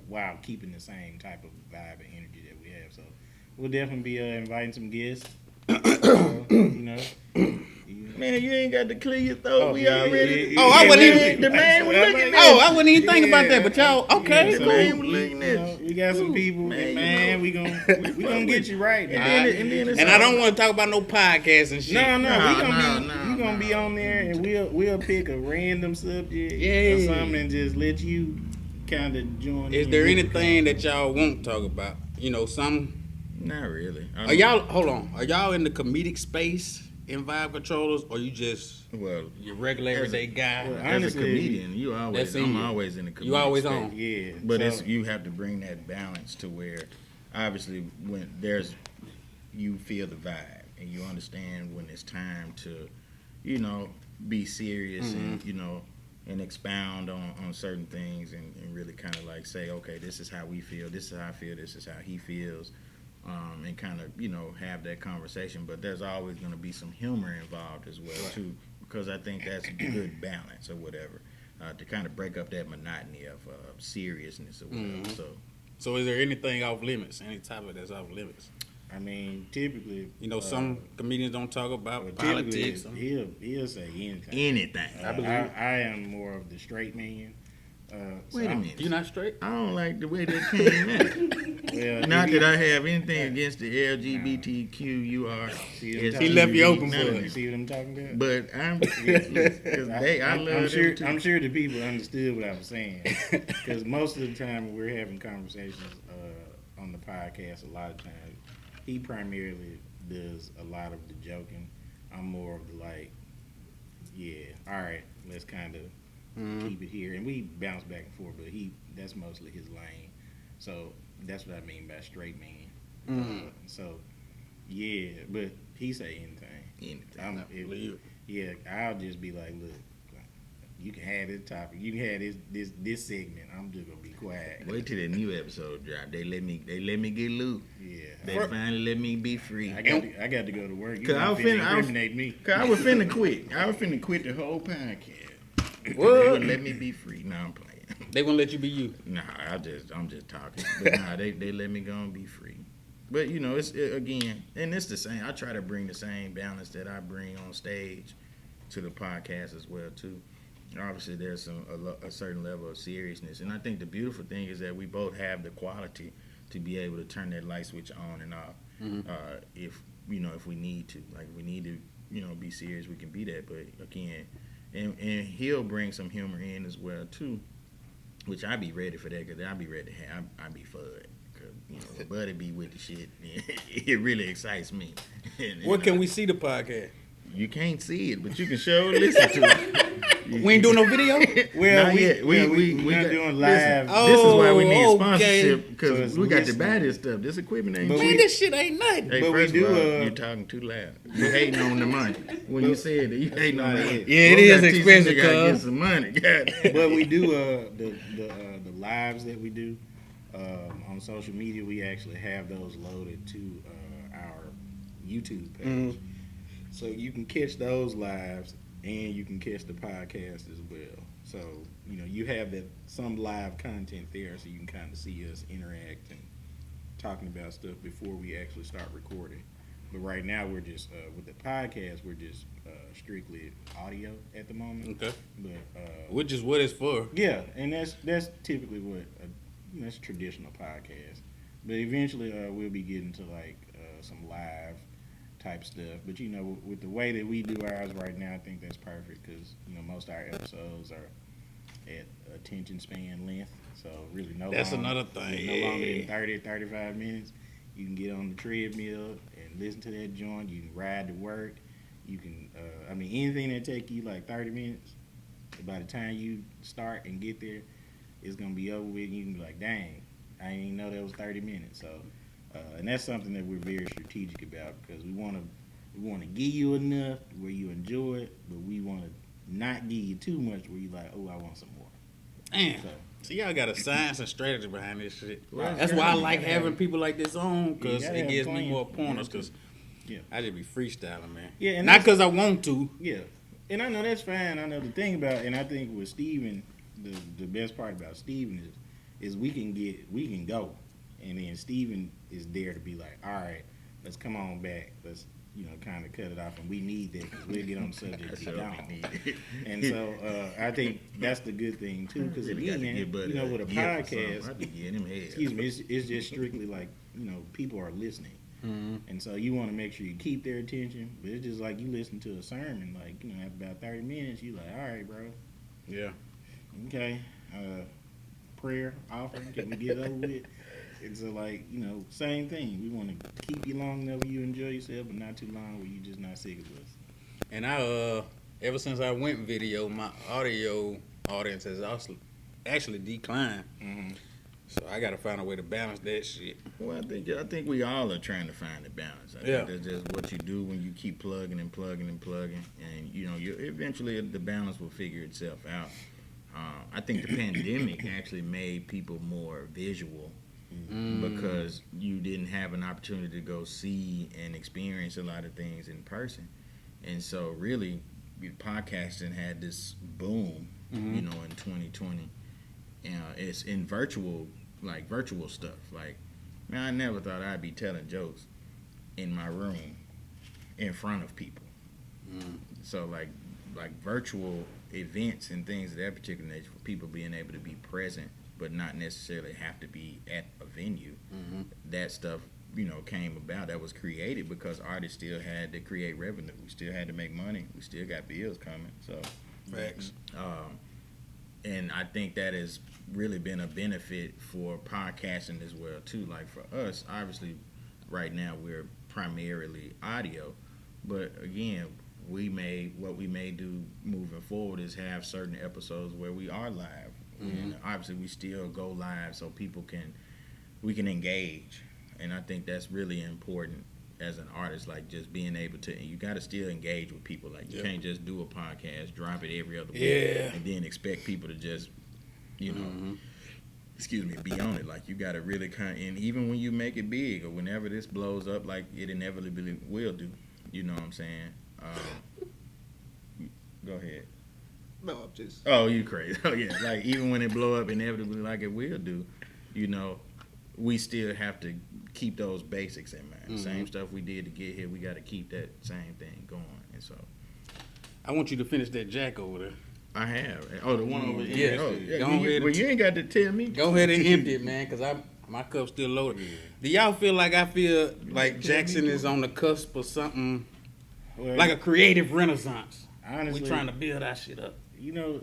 while keeping the same type of vibe and energy that we have. So we'll definitely be inviting some guests. Man, you ain't got to clear your throat. Oh, We yeah, already. yeah, Oh, I wouldn't even. The man was looking at I wouldn't even think about that. But y'all, okay, Yeah, so cool. we got some people, man. We gonna get you right. And then it's And I don't want to talk about no podcasts and shit. No, No, we gonna be on there, and we'll pick a random subject or Yeah. something, and just let you kind of join. Is in there with the anything that y'all won't talk about? Some. Not really. Are y'all? Hold on. Are y'all in the comedic space in Vibe Controllers, or you just Well, your regular everyday guy? Well, as honestly, a comedian, I'm always in the comedic You always space. on. Yeah, But so, you have to bring that balance to where, obviously, when you feel the vibe and you understand when it's time to, be serious and expound on certain things and really kind of like say, okay, this is how we feel, this is how I feel, this is how he feels, and kind of have that conversation. But there's always going to be some humor involved as well too, because I think that's a good balance or whatever. To kind of break up that monotony of seriousness or whatever. So is there anything off limits? Any topic that's off limits? I mean, typically, Some comedians don't talk about typically, politics. he'll say anything. Anything. I am more of the straight man. Wait a minute. You not straight? I don't like the way that came out. Well, Not that I have anything against the LGBTQUR. He left you open for it. You see what I'm talking about? But I love them too. I'm sure the people understood what I was saying, because most of the time when we're having conversations on the podcast, a lot of times he primarily does a lot of the joking. I'm more of the like, all right, let's kind of keep it here, and we bounce back and forth. But that's mostly his lane. So that's what I mean by straight man. But he say anything. Anything. I'll just be like, look, You can have this topic. You can have this segment. I'm just gonna be quiet. Wait till the new episode drop. They let me get loose. Yeah. They finally let me be free. I got to go to work. You Cause I was incriminate me. Cause I was finna quit. I was finna quit the whole podcast. What? They would let me be free. Now I'm playing. They won't let you be you. Nah, I'm just talking. But nah, they let me go and be free. But you know, again, and it's the same. I try to bring the same balance that I bring on stage to the podcast as well too. Obviously, there's a certain level of seriousness, and I think the beautiful thing is that we both have the quality to be able to turn that light switch on and off. If we need to, like we need to, be serious, we can be that. But again, and he'll bring some humor in as well too, which I be ready for that because I be ready to have. I be fud. Buddy be with the shit. It really excites me. Where can we see the podcast? You can't see it, but you can show listen to it. We ain't doing no video? Well, Not yet. We're not doing live. This is why we need okay. sponsorship because So we got the listening. baddest stuff. This equipment ain't But cheap. Man, this shit ain't nothing. Hey, but we first do, of all, you're talking too loud. You hating on the money. When you said that, you hating on the money. Yeah, it is expensive, Gotta get cuz. some money. God. But we do the lives that we do on social media. We actually have those loaded to our YouTube page, so you can catch those lives and you can catch the podcast as well. So you have some live content there, so you can kind of see us interact and talking about stuff before we actually start recording. But right now we're just with the podcast, we're just strictly audio at the moment. Okay. But Which is what it's for. yeah, and that's typically what that's traditional podcast. But eventually we'll be getting to like some live type stuff. But with the way that we do ours right now, I think that's perfect because most of our episodes are at attention span length. So really That's another thing. no longer than 30, 35 minutes. You can get on the treadmill and listen to that joint. You can ride to work. You can, anything that take you like 30 minutes, by the time you start and get there, it's going to be over with. And you can be like, dang, I didn't even know that was 30 minutes. So, and that's something that we're very strategic about because we want to give you enough where you enjoy it, but we want to not give you too much where you like, oh, I want some more. Damn. So, See, y'all got a science and strategy behind this shit. Well, That's why I you like gotta having have- people like this on because gotta it have gives me plans. more pointers because Yeah. I just be freestyling, man. Yeah, and Not that's- because I want to. Yeah, and I know that's fine. I know the thing about, and I think with Steven, the best part about Steven is we can go, and then Steven is there to be like, all right, let's come on back, let's kind of cut it off, and we need that because we'll get on the subject That's be all gone. we need. And so I think that's the good thing too, because Really got to again, get Buddy with a gift or something. podcast, I be getting him head. excuse me, it's just strictly like people are listening. And so you want to make sure you keep their attention, but it's just like you listen to a sermon, like after about 30 minutes, you like, all right, bro, Yeah. okay, prayer, offering, can we get over with? It's same thing. We want to keep you long enough where you enjoy yourself, but not too long where you just not sick of us. And I, ever since I went video, my audio audience has also actually declined. So I got to find a way to balance that shit. Well, I think we all are trying to find the balance. I Yeah. think that's just what you do when you keep plugging and plugging and plugging, and you eventually the balance will figure itself out. I think the pandemic actually made people more visual because you didn't have an opportunity to go see and experience a lot of things in person, and so really, podcasting had this boom, in 2020. It's in virtual stuff. Like, man, I never thought I'd be telling jokes in my room in front of people. So like virtual events and things of that particular nature for people being able to be present but not necessarily have to be at a venue. That stuff, came about. That was created because artists still had to create revenue. We still had to make money. We still got bills coming. So Facts. And I think that has really been a benefit for podcasting as well too. Like for us, obviously, right now we're primarily audio, but again, what we may do moving forward is have certain episodes where we are live, and obviously we still go live so we can engage, and I think that's really important as an artist, like just being able to, and you got to still engage with people. Like you can't just do a podcast, drop it every other week, and then expect people to just, you know, excuse me, be on it. Like you got to really and even when you make it big or whenever this blows up, like it inevitably will do. You know what I'm saying? Go ahead. No, I'm just. Oh, you crazy? Oh yeah, like even when it blow up inevitably, like it will do, you know, we still have to keep those basics in mind. Same stuff we did to get here, we got to keep that same thing going. And so, I want you to finish that jack over there. I have. Oh, the one over here. Yeah. Oh, yeah. Go ahead. Well, you ain't got to tell me. Go ahead and empty it, man, because my cup's still loaded. Do y'all feel like I feel like Jackson is on the cusp of something, like a creative renaissance? Honestly, we trying to build our shit up. You know,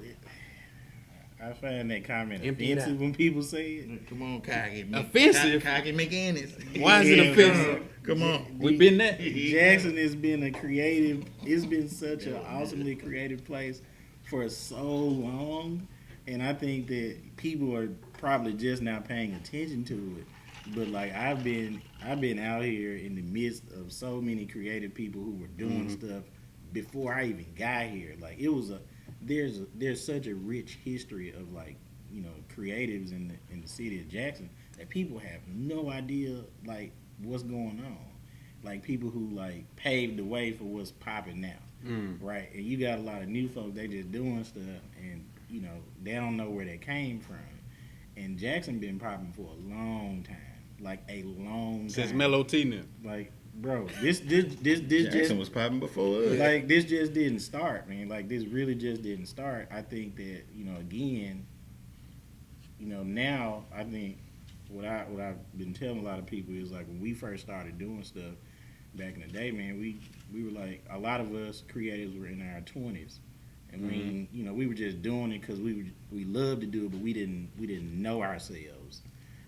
I find that comment Empty it offensive out. when people say it. Come on, Cocky. Offensive? Cocky McInnes. Why is it offensive? Come on. We been there. Jackson has been a creative. It's been such an awesomely creative place for so long, and I think that people are probably just now paying attention to it. But like I've been out here in the midst of so many creative people who were doing stuff before I even got here. Like it was there's such a rich history of like, you know, creatives in the city of Jackson that people have no idea like what's going on. Like people who like paved the way for what's popping now, right? And you got a lot of new folks, they just doing stuff, and you know they don't know where they came from. And Jackson been popping for a long time, like a long time. Since Mellow T now. Like, bro, this Jackson just was popping before us. like this just didn't start, man. Like this really just didn't start. I think that, you know, again, you know, now I think what I've been telling a lot of people is like when we first started doing stuff back in the day, man, we were like, a lot of us creatives were in our 20s. I mean, you know, we were just doing it because we loved to do it, but we didn't know ourselves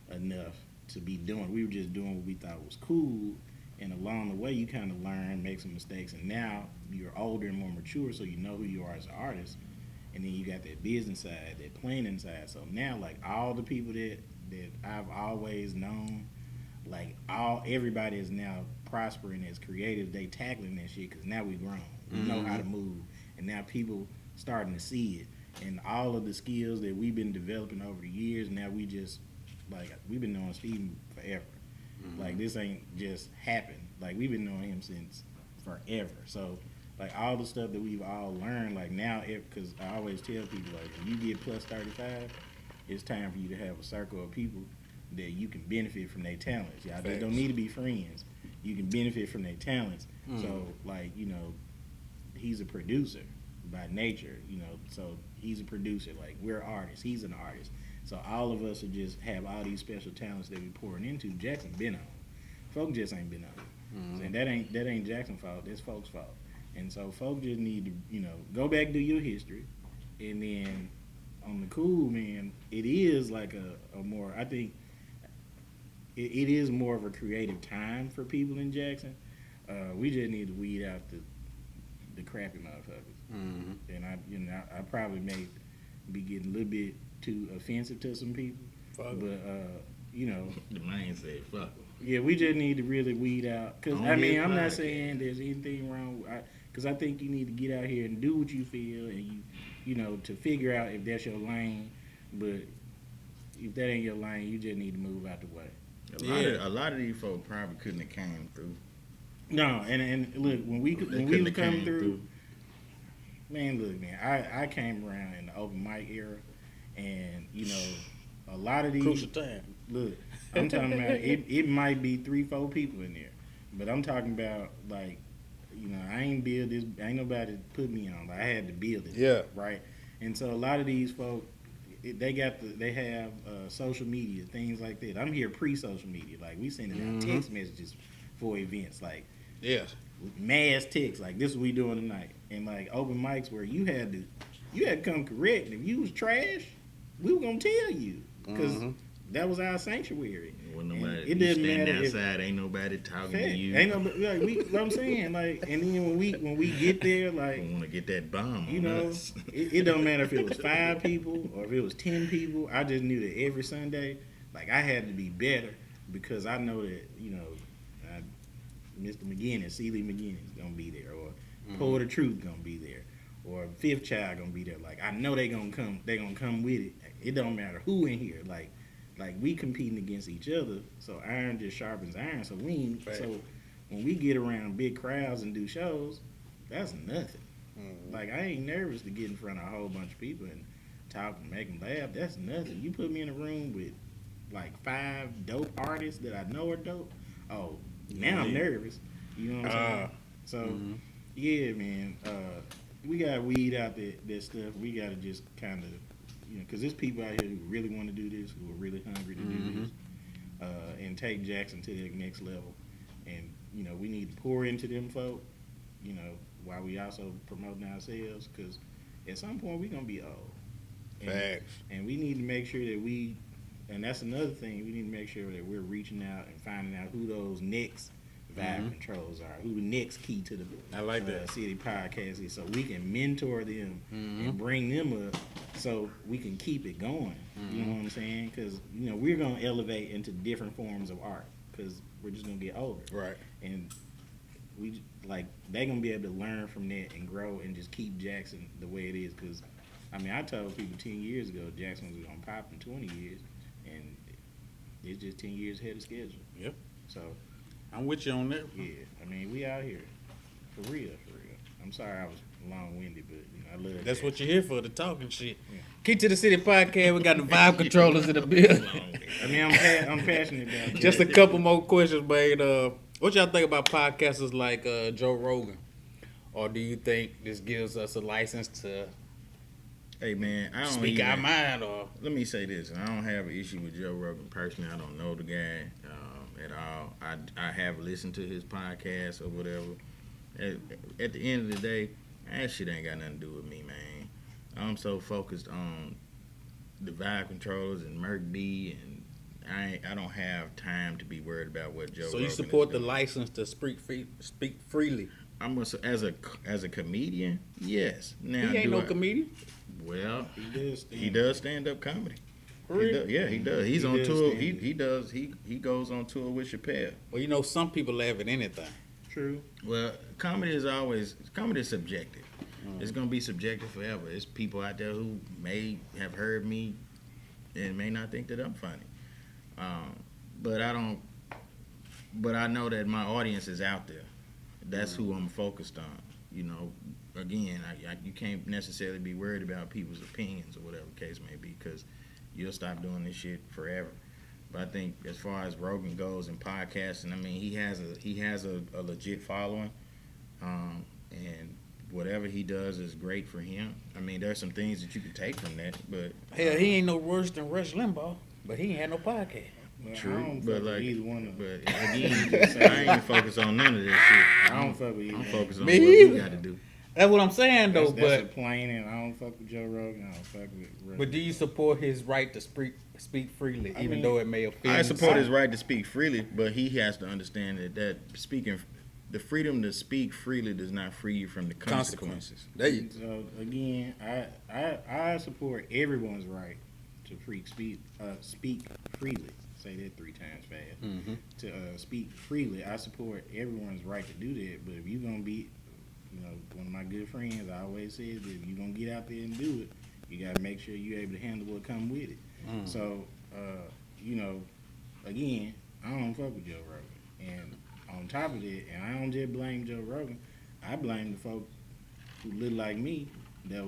enough to be doing it. We were just doing what we thought was cool, and along the way, you kind of learn, make some mistakes, and now you're older and more mature, so you know who you are as an artist, and then you got that business side, that planning side. So now, like all the people that I've always known, like everybody is now prospering as creatives. They tackling that shit because now we grown, we know how to move. And now people starting to see it. And all of the skills that we've been developing over the years, now we just, like, we've been knowing Steve forever. Like, this ain't just happened. Like, we've been knowing him since forever. So, like, all the stuff that we've all learned, like, now, because I always tell people, like, when you get plus 35, it's time for you to have a circle of people that you can benefit from their talents. Y'all just don't need to be friends. You can benefit from their talents. So, like, you know, he's a producer by nature, you know, so he's a producer. Like, we're artists. He's an artist. So all of us are just have all these special talents that we pouring into. Jackson been on. Folk just ain't been on. And that ain't Jackson's fault. That's folks' fault. And so folk just need to, you know, go back to your history. And then on the cool, man, it is like a more, I think, it is more of a creative time for people in Jackson. We just need to weed out the crappy motherfuckers. And I probably may be getting a little bit too offensive to some people. But you know, The man said, fuck 'em. yeah, we just need to really weed out. Because I mean, I'm not saying there's anything wrong. Because I think you need to get out here and do what you feel, and you know, to figure out if that's your lane. But if that ain't your lane, you just need to move out the way. A lot of these folks probably couldn't have came through. No, and look, when we was coming through, man, look, man, I came around in the open mic era, and you know, a lot of these Crucial time. Look, I'm talking about it might be 3-4 people in there, but I'm talking about like, you know, I ain't build this, ain't nobody put me on. Like, I had to build it. Yeah. Right. And so a lot of these folks, they have social media, things like that. I'm here pre-social media. Like, we sending out text messages for events, like mass texts, like this is what we doing tonight, and like open mics where you had to come correct. If you was trash, we were gonna tell you because that was our sanctuary. When nobody, it doesn't stand matter outside, ain't nobody talking to you. Ain't nobody. Like, what I'm saying, like, and then when we get there, like, want to get that bomb. You know, it don't matter if it was 5 people or if it was 10 people. I just knew that every Sunday, like, I had to be better because I know that, you know, Mr. McGinnis, Celie McGinnis gonna be there, or Poet of Truth gonna be there, or Fifth Child gonna be there. Like I know they gonna come with it. It don't matter who in here. Like we competing against each other. So iron just sharpens iron. So so when we get around big crowds and do shows, that's nothing. Like I ain't nervous to get in front of a whole bunch of people and talk and make them laugh. That's nothing. You put me in a room with like 5 dope artists that I know are dope. Oh, now I'm nervous. You know what I'm saying? So yeah, man. We gotta weed out that stuff. We gotta just kind of, because there's people out here who really want to do this, who are really hungry to do this, and take Jackson to the next level. And we need to pour into them folk. While we also promoting ourselves, because at some point we're gonna be old. And we need to make sure that and that's another thing, we need to make sure that we're reaching out and finding out who those next vibe controls are, who the next key to the city podcast is, so we can mentor them and bring them up so we can keep it going. You know what I'm saying? Because we're gonna elevate into different forms of art because we're just gonna get older, right? And they're gonna be able to learn from that and grow and just keep Jackson the way it is. Because I told people 10 years ago Jackson was gonna pop in 20 years, and it's just 10 years ahead of schedule. Yep. So I'm with you on that. Yeah, we out here for real. I'm sorry I was long-winded, but I love That's that. what you're here for, the talking shit. Yeah. Key to the City podcast. We got the vibe controllers in the building. I'm passionate about that. Just a couple more questions, man. What y'all think about podcasters like Joe Rogan? Or do you think this gives us a license to Hey man, I don't speak our mind? Or let me say this: I don't have an issue with Joe Rogan personally. I don't know the guy at all. I have listened to his podcast or whatever. At the end of the day, that shit ain't got nothing to do with me, man. I'm so focused on the vibe controllers and Merc B, and I don't have time to be worried about what Joe. So Rogan you support is the doing. Speak freely? As a comedian, yes. Now, He ain't no comedian. Well, He does stand up comedy. For real? He does. He's He on does tour. stand-up. He goes on tour with Chappelle. Well, some people laugh at anything. True. Well, comedy is subjective. It's gonna be subjective forever. There's people out there who may have heard me and may not think that I'm funny. But I don't. But I know that my audience is out there. That's who I'm focused on. Again, you can't necessarily be worried about people's opinions or whatever the case may be, because you'll stop doing this shit forever. But I think as far as Rogan goes in podcasting, he has a legit following, and whatever he does is great for him. There's some things that you can take from that, but Hell, he ain't no worse than Rush Limbaugh, but he ain't had no podcast. Well, true. I don't But fuck with either one of them. but again, I ain't focused on none of that shit. I don't fuck with either. I'm one. focused on Me what either. we got to do. That's what I'm saying, though. That's a plain, and I don't fuck with Joe Rogan. I don't fuck with. But do you support his right to speak freely, even though it may offend? I support his right to speak freely, but he has to understand that the freedom to speak freely does not free you from the consequences. There you. So again, I support everyone's right to speak freely. Say that 3 times fast. To speak freely, I support everyone's right to do that. But if you're gonna be, one of my good friends, I always said that if you're gonna get out there and do it, you gotta make sure you're able to handle what come with it. So, again, I don't fuck with Joe Rogan. And on top of that, and I don't just blame Joe Rogan, I blame the folk who look like me that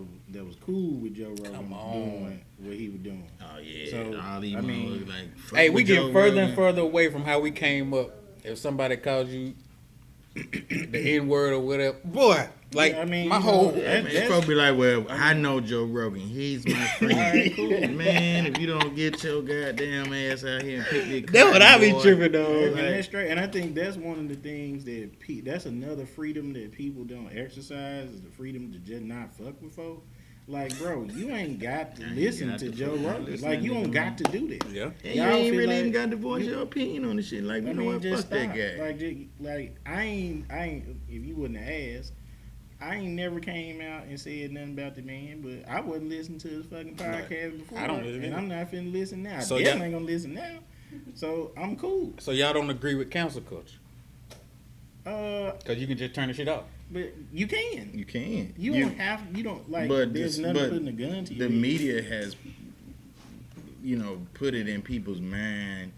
was cool with Joe Rogan doing what he was doing. Oh yeah. So, all these motherfuckers like, fuck Hey, we with get Joe further Rogan. and further away from how we came up. If somebody calls you the N word or whatever, boy, like my whole. Yeah, man, it's probably like, well, I know Joe Rogan. He's my friend. All right, cool. Man, if you don't get your goddamn ass out here and pick this That's what I be boy. tripping though. And Like, that's straight. And I think that's one of the things that that's another freedom that people don't exercise, is the freedom to just not fuck with folks. Like, bro, you ain't got to listen to Joe Rogan. Like, you don't got to do that. yeah. And you Y'all ain't feel really like even got to voice your opinion on the shit. Like, you know what? just Fuck that stop. guy. Like, I ain't. If you wouldn't have asked, I ain't never came out and said nothing about the man. But I wasn't listening to his fucking podcast before. I don't listen and either. I'm not finna listen now. So I definitely ain't y'all- gonna listen now. So I'm cool. So y'all don't agree with cancel culture? Because you can just turn the shit off. But you can. You can. You don't have. You don't like. But there's nothing putting a gun to you. The media has, put it in people's mind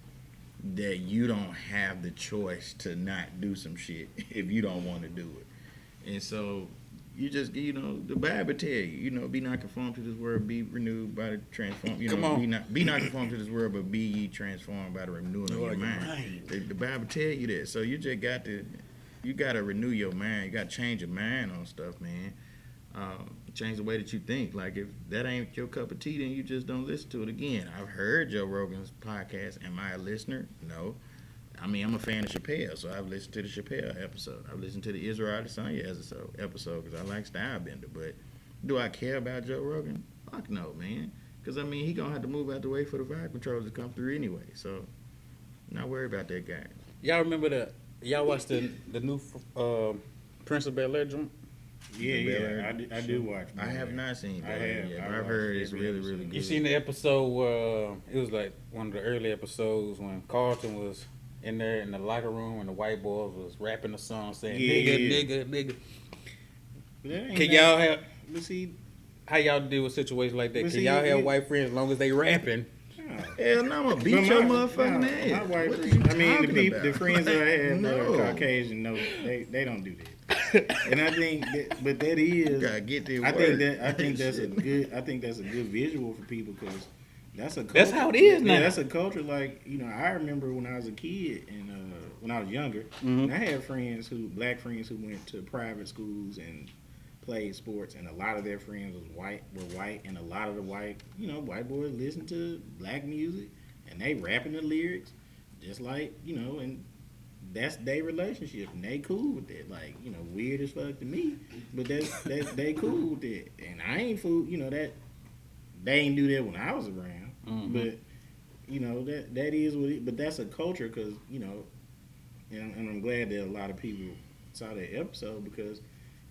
that you don't have the choice to not do some shit if you don't want to do it, and so you just, the Bible tell you, be not conformed to this world, be renewed by the transform. Come on. Be not conformed to this world, but be ye transformed by the renewing of your mind. Right. The Bible tell you that, so you just got to. You got to renew your mind. You got to change your mind on stuff, man. Change the way that you think. Like, if that ain't your cup of tea, then you just don't listen to it again. I've heard Joe Rogan's podcast. Am I a listener? No. I mean, I'm a fan of Chappelle, so I've listened to the Chappelle episode. I've listened to the Israel Adesanya episode because I like Stylebender. But do I care about Joe Rogan? Fuck no, man. Because, I mean, he going to have to move out the way for the vibe controls to come through anyway. So, not worried about that guy. Y'all remember y'all watched the new Prince of Bel-Air joint? Yeah, I do watch. I have not seen that. I have. Yet, but I've heard it's really, really good. You seen the episode where it was like one of the early episodes when Carlton was in there in the locker room and the white boys was rapping the song saying nigga. Can y'all have? But see, how y'all deal with situations like that? But Can see, y'all have white friends as long as they rapping? Hell no, I'm gonna beat your motherfucking ass. My white What friends, you I mean, talking the about? friends that I have that No. are Caucasian, no, they don't do that. And I think, but that is, You gotta get there. I think that's a good visual for people because that's a culture. That's how it is now. Yeah, that's a culture. Like, I remember when I was a kid and when I was younger, and I had black friends who went to private schools and played sports, and a lot of their friends were white, and a lot of the white boys listen to black music, and they rapping the lyrics, just like, and that's their relationship, and they cool with that. Like, weird as fuck to me, but that's they cool with that, and I ain't fool, that they ain't do that when I was around, but that is what it. But that's a culture, because and I'm glad that a lot of people saw that episode because.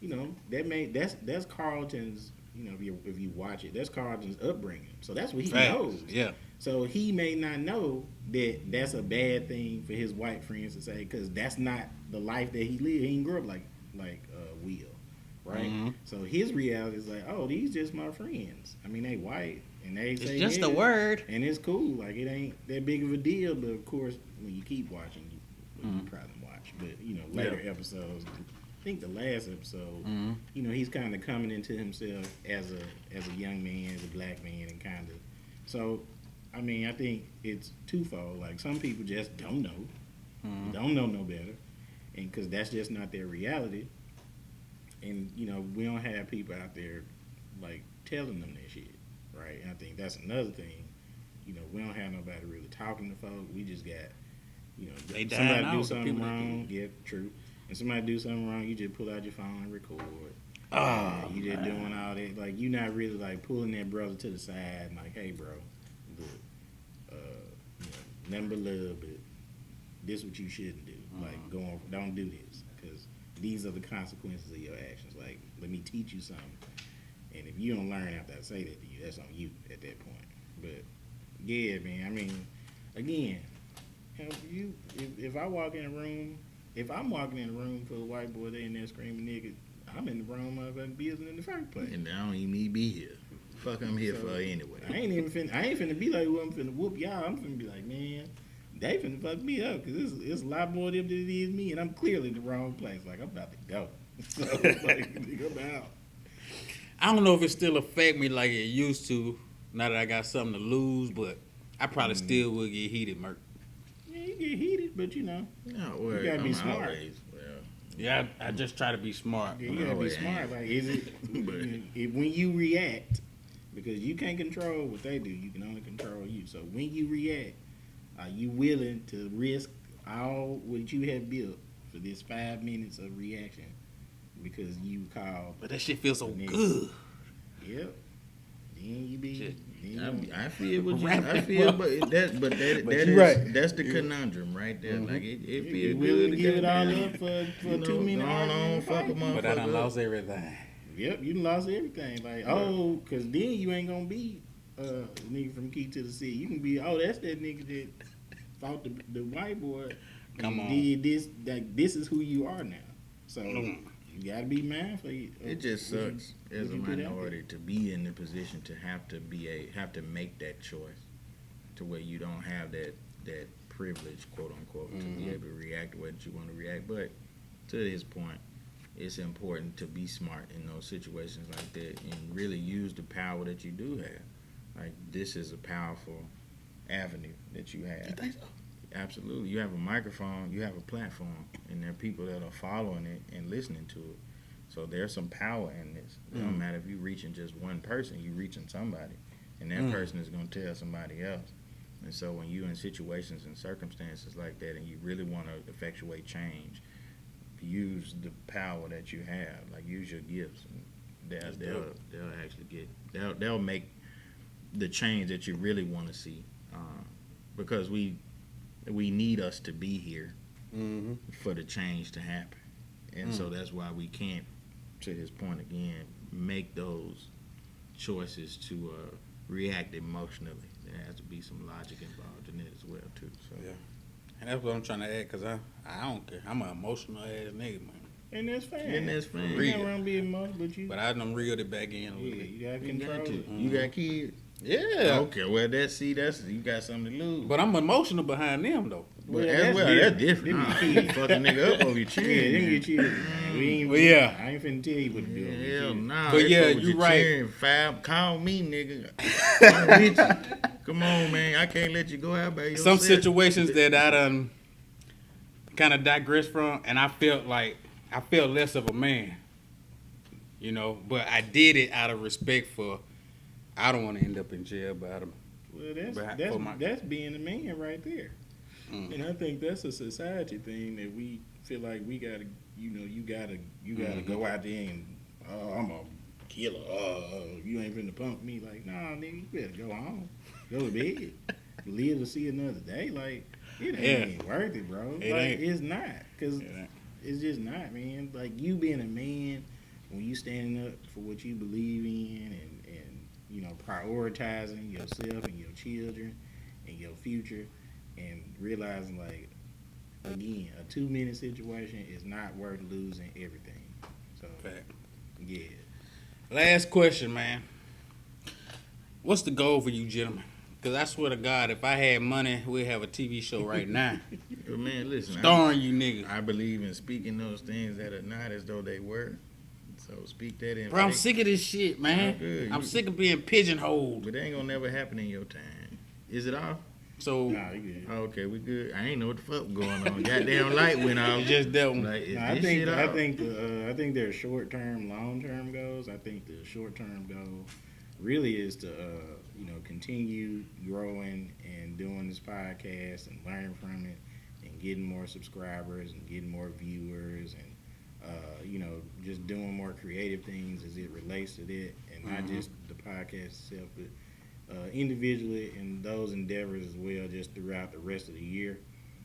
That's Carlton's. If you watch it, that's Carlton's upbringing. So that's what he knows. Yeah. So he may not know that that's a bad thing for his white friends to say because that's not the life that he lived. He didn't grow up like Will, right? Mm-hmm. So his reality is like, oh, these just my friends. I mean, they white and they say it's just a word, and it's cool. Like it ain't that big of a deal. But of course, when you keep watching, you probably watch. But later episodes. I think the last episode, he's kind of coming into himself as a young man, as a black man, and kind of. So, I mean, I think it's twofold. Like some people just don't know, don't know no better, and because that's just not their reality. And we don't have people out there like telling them that shit, right? And I think that's another thing. We don't have nobody really talking to folks. We just got, they somebody do something wrong. Yeah, true. And somebody do something wrong, you just pull out your phone and record. You just doing all that. Like, you're not really, like, pulling that brother to the side and like, hey, bro, look, nothing but love, but this is what you shouldn't do. Like, don't do this, because these are the consequences of your actions. Like, let me teach you something. And if you don't learn after I say that to you, that's on you at that point. But, yeah, man, I mean, again, if I walk in a room... If I'm walking in a room full of white boys, they in there screaming nigga, I'm in the wrong motherfucking business in the first place. And I don't even need to be here. Fuck, I'm here for anyway. I ain't finna be like, well, I'm finna whoop y'all. I'm finna be like, man, they finna fuck me up because it's a lot more of them than it is me, and I'm clearly in the wrong place. Like, I'm about to go. So, like, nigga, I'm out. I don't know if it still affect me like it used to now that I got something to lose, but I probably still will get heated, Merc. You get heated, but you gotta be smart. Yeah, I just try to be smart. Yeah, you gotta be smart. Like, is it when you react, because you can't control what they do, you can only control you. So when you react, are you willing to risk all what you have built for this 5 minutes of reaction because you call? But that shit feels so good. Yep. Then you be. I feel what you. I feel, but that is right. That's the conundrum right there. Like it feels good to give it all up for 2 minutes. On, fuck a motherfucker. But I done lost everything. Yep, you done lost everything. Like because then you ain't gonna be the nigga from Key to the Sea. You can be that's that nigga that fought the white boy Come on. You did this. This is who you are now. So you gotta be mindful. It just sucks as a minority to be in the position to have to make that choice, to where you don't have that privilege, quote unquote, to be able to react the way that you want to react. But to this point, it's important to be smart in those situations like that and really use the power that you do have. Like, this is a powerful avenue that you have. You think so? Absolutely. You have a microphone, you have a platform, and there are people that are following it and listening to it. So there's some power in this. It don't matter if you're reaching just one person, you're reaching somebody. And that person is going to tell somebody else. And so when you're in situations and circumstances like that and you really want to effectuate change, use the power that you have. Like, use your gifts. And they'll actually they'll make the change that you really want to see. Because we need us to be here for the change to happen. And so that's why we can't, to his point again, make those choices to react emotionally. There has to be some logic involved in it as well, too. So. Yeah. And that's what I'm trying to add, because I don't care. I'm an emotional ass nigga, man. And that's fine. And that's fine. You ain't around being emotional, But I done reeled it back in a little bit. you gotta control it. You got kids? Yeah. Okay, well, that's you got something to lose. But I'm emotional behind them, though. But that's different. You fuck a nigga up over your chin. Yeah, them your children. I ain't finna tell you what to do. Hell nah. But yeah, you right. Fab, call me, nigga. I'm with you. Come on, man. I can't let you go out by yourself. Some situations that I done kind of digressed from, and I felt less of a man, you know. But I did it out of respect for. I don't want to end up in jail by them. Well, that's being a man right there. And I think that's a society thing that we feel like we gotta, you gotta go out there and I'm a killer. You ain't finna punk me. Like, nah, nigga, you better go home, go to bed, live to see another day. Like, it ain't worth it, bro. It's not, cause it's just not, man. Like, you being a man when you standing up for what you believe in and prioritizing yourself and your children and your future. And realizing, like, again, a 2-minute situation is not worth losing everything. So, Fact. Yeah. Last question, man. What's the goal for you, gentlemen? Because I swear to God, if I had money, we'd have a TV show right now. Man, listen. Starring you niggas. I believe in speaking those things that are not as though they were. So speak that in. Bro, I'm sick of this shit, man. I'm sick of being pigeonholed. But it ain't gonna never happen in your time. Is it off? So, Nah, you good. Okay, we good. I ain't know what the fuck going on. Goddamn light went off. You just dealt with like, I think there's short-term, long-term goals. I think the short-term goal really is to continue growing and doing this podcast and learning from it and getting more subscribers and getting more viewers and just doing more creative things as it relates to that, and not just the podcast itself, but individually in those endeavors as well, just throughout the rest of the year.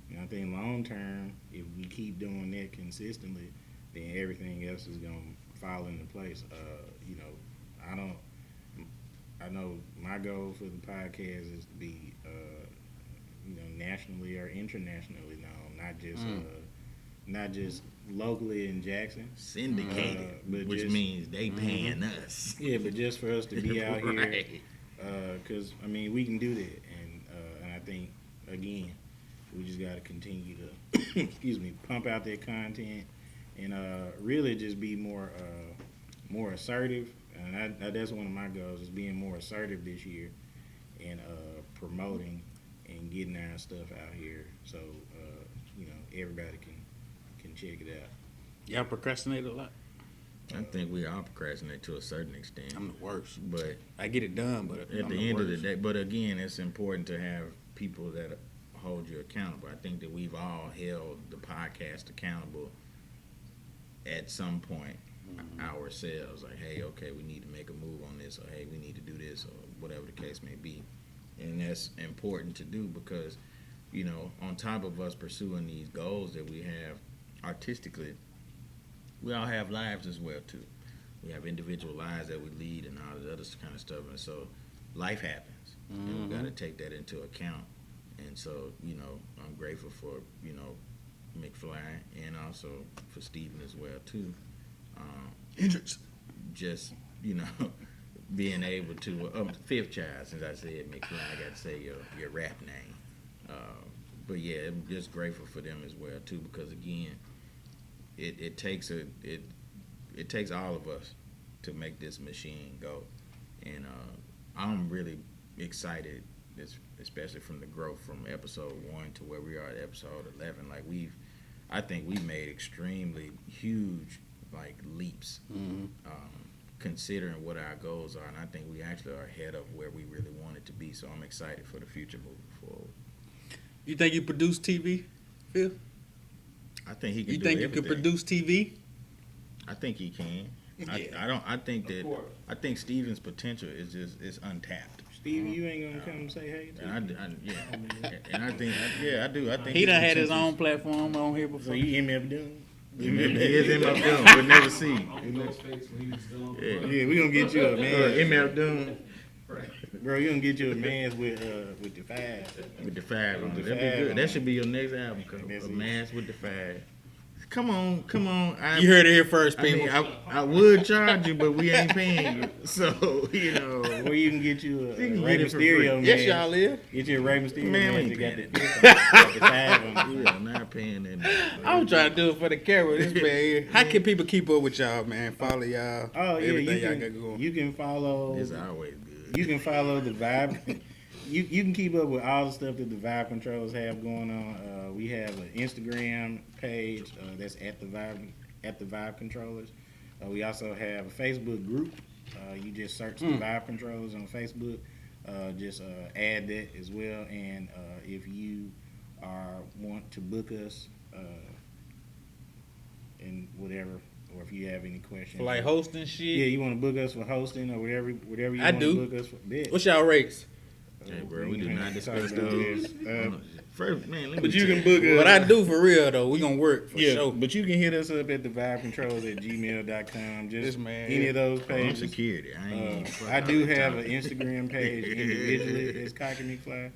And I think long term, if we keep doing that consistently, then everything else is gonna fall into place. I know my goal for the podcast is to be nationally or internationally known, not just locally in Jackson, syndicated, which means they paying us. Yeah, but just for us to be out here. Right. Because we can do that, and I think again, we just got to continue to, pump out that content, and really just be more assertive. And that's one of my goals, is being more assertive this year, and promoting and getting our stuff out here, so everybody can check it out. Y'all procrastinate a lot? I think we all procrastinate to a certain extent. I'm the worst. But I get it done, but at the end of the day, but again, it's important to have people that hold you accountable. I think that we've all held the podcast accountable at some point ourselves. Like, hey, okay, we need to make a move on this, or hey, we need to do this, or whatever the case may be. And that's important to do because, on top of us pursuing these goals that we have artistically, we all have lives as well too. We have individual lives that we lead and all the other kind of stuff, and so life happens, and we got to take that into account. And so, I'm grateful for McFly, and also for Steven as well too. Hendrix. Just being able to fifth child, since I said McFly, I got to say your rap name. But yeah, I'm just grateful for them as well too, because again, it takes all of us to make this machine go, and I'm really excited, especially from the growth from episode 1 to where we are at episode 11. Like I think we've made extremely huge leaps, considering what our goals are, and I think we actually are ahead of where we really wanted to be. So I'm excited for the future moving forward. You think you produce TV, Phil? I think he can. You do think you everything. can produce TV? I think he can. Yeah. I think Steven's potential is untapped. Stevie, you ain't gonna come and say hey to And I do. I think He done had his potential's- own platform on here So before. you MF Doom? He is MF Doom, but never see. Yeah, we gonna get you a man. MF Doom Bro, you gonna get you a man's with the 5. with the 5 on it. The That'd be 5 good. on That it. should be your next album cover. That's A it. Mask with the 5. Come on. You heard it here first, I people. mean, I would charge you, but we ain't paying you. So, Or you can get you a You can Rey get it for Mysterio free. man. Yes, y'all is. Get you a Rey Mysterio Man, we man ain't that got paying the 5 on it. We are not paying that. I was trying to do it for the camera. This man here. How can people keep up with y'all, man? Follow y'all. Oh yeah, everything y'all got you going. can follow. It's always good. You can follow the Vibe. You can keep up with all the stuff that the Vibe Controllers have going on. We have an Instagram page that's at the Vibe Controllers. We also have a Facebook group. You just search the Vibe Controllers on Facebook. Just add that as well. And if you want to book us and whatever, or if you have any questions, For like hosting shit. yeah, you want to book us for hosting or whatever you I want do. to book us for. Bet. What's y'all rates? Hey, bro, we do ain't not gonna discuss talk about those. this. First, man, let me But you tell can book us. What I do for real though, we gonna work for Yeah, sure. but you can hit us up at thevibecontrols@gmail.com. This Just man any here. of those I'm pages. security. I ain't. I do have an Instagram page individually that's Kickin McFly,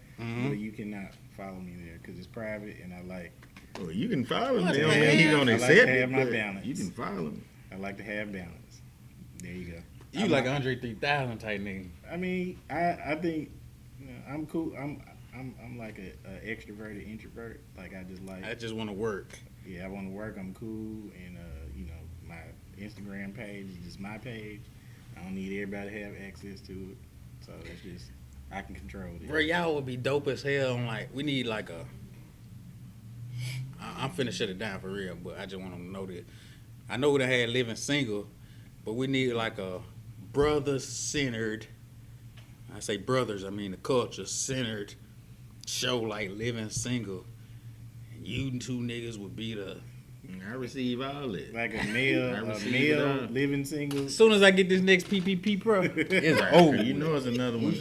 but you cannot follow me there because it's private and I like Well, you can follow him. What, They don't man? mean you don't I like accept to it. have my but balance. You can follow him. to have balance. There you go. You I'm like not- Andre 3000 type nigga. I mean, I think I'm cool. I'm like a extroverted introvert. Like I just like I just want to work. yeah, I want to work. I'm cool, and my Instagram page is just my page. I don't need everybody to have access to it, so it's just I can control it. Bro, y'all would be dope as hell. I'm like, we need like a. I'm finna shut it down for real, but I just want them to know that. I know we done had Living Single, but we need like a brother-centered. I say brothers, I mean the culture-centered show like Living Single. And you two niggas would be the. I receive all that. Like a I male receive it all. living single. As soon as I get this next PPP Pro, it's over. You know, it's another one.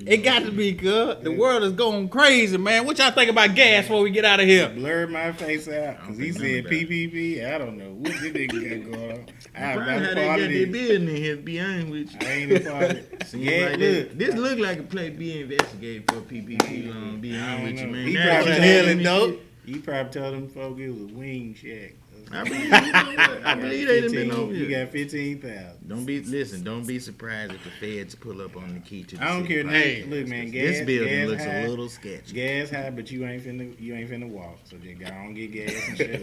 It got to be good. The world is going crazy, man. What y'all think about gas before we get out of here? Blurred my face out because he think said none about it. PPP. I don't know what this nigga got going on. I'm Probably not how a they part got of their this. business in here, to be honest with you. I ain't a part of it. Seems Yeah, like look. this look like a play be investigated for PPP loan. Be I honest don't with you, know. man. He Now probably you hell telling and me dope. shit. You probably told them folk it was a wing shack. I believe they done been over You here. got 15,000. Don't be surprised if the feds pull up on the key to the I don't city care. property. Hey, look, man. Gas, This building gas looks high, a little sketchy. Gas high, but you ain't finna walk. So just go on get gas and shut up.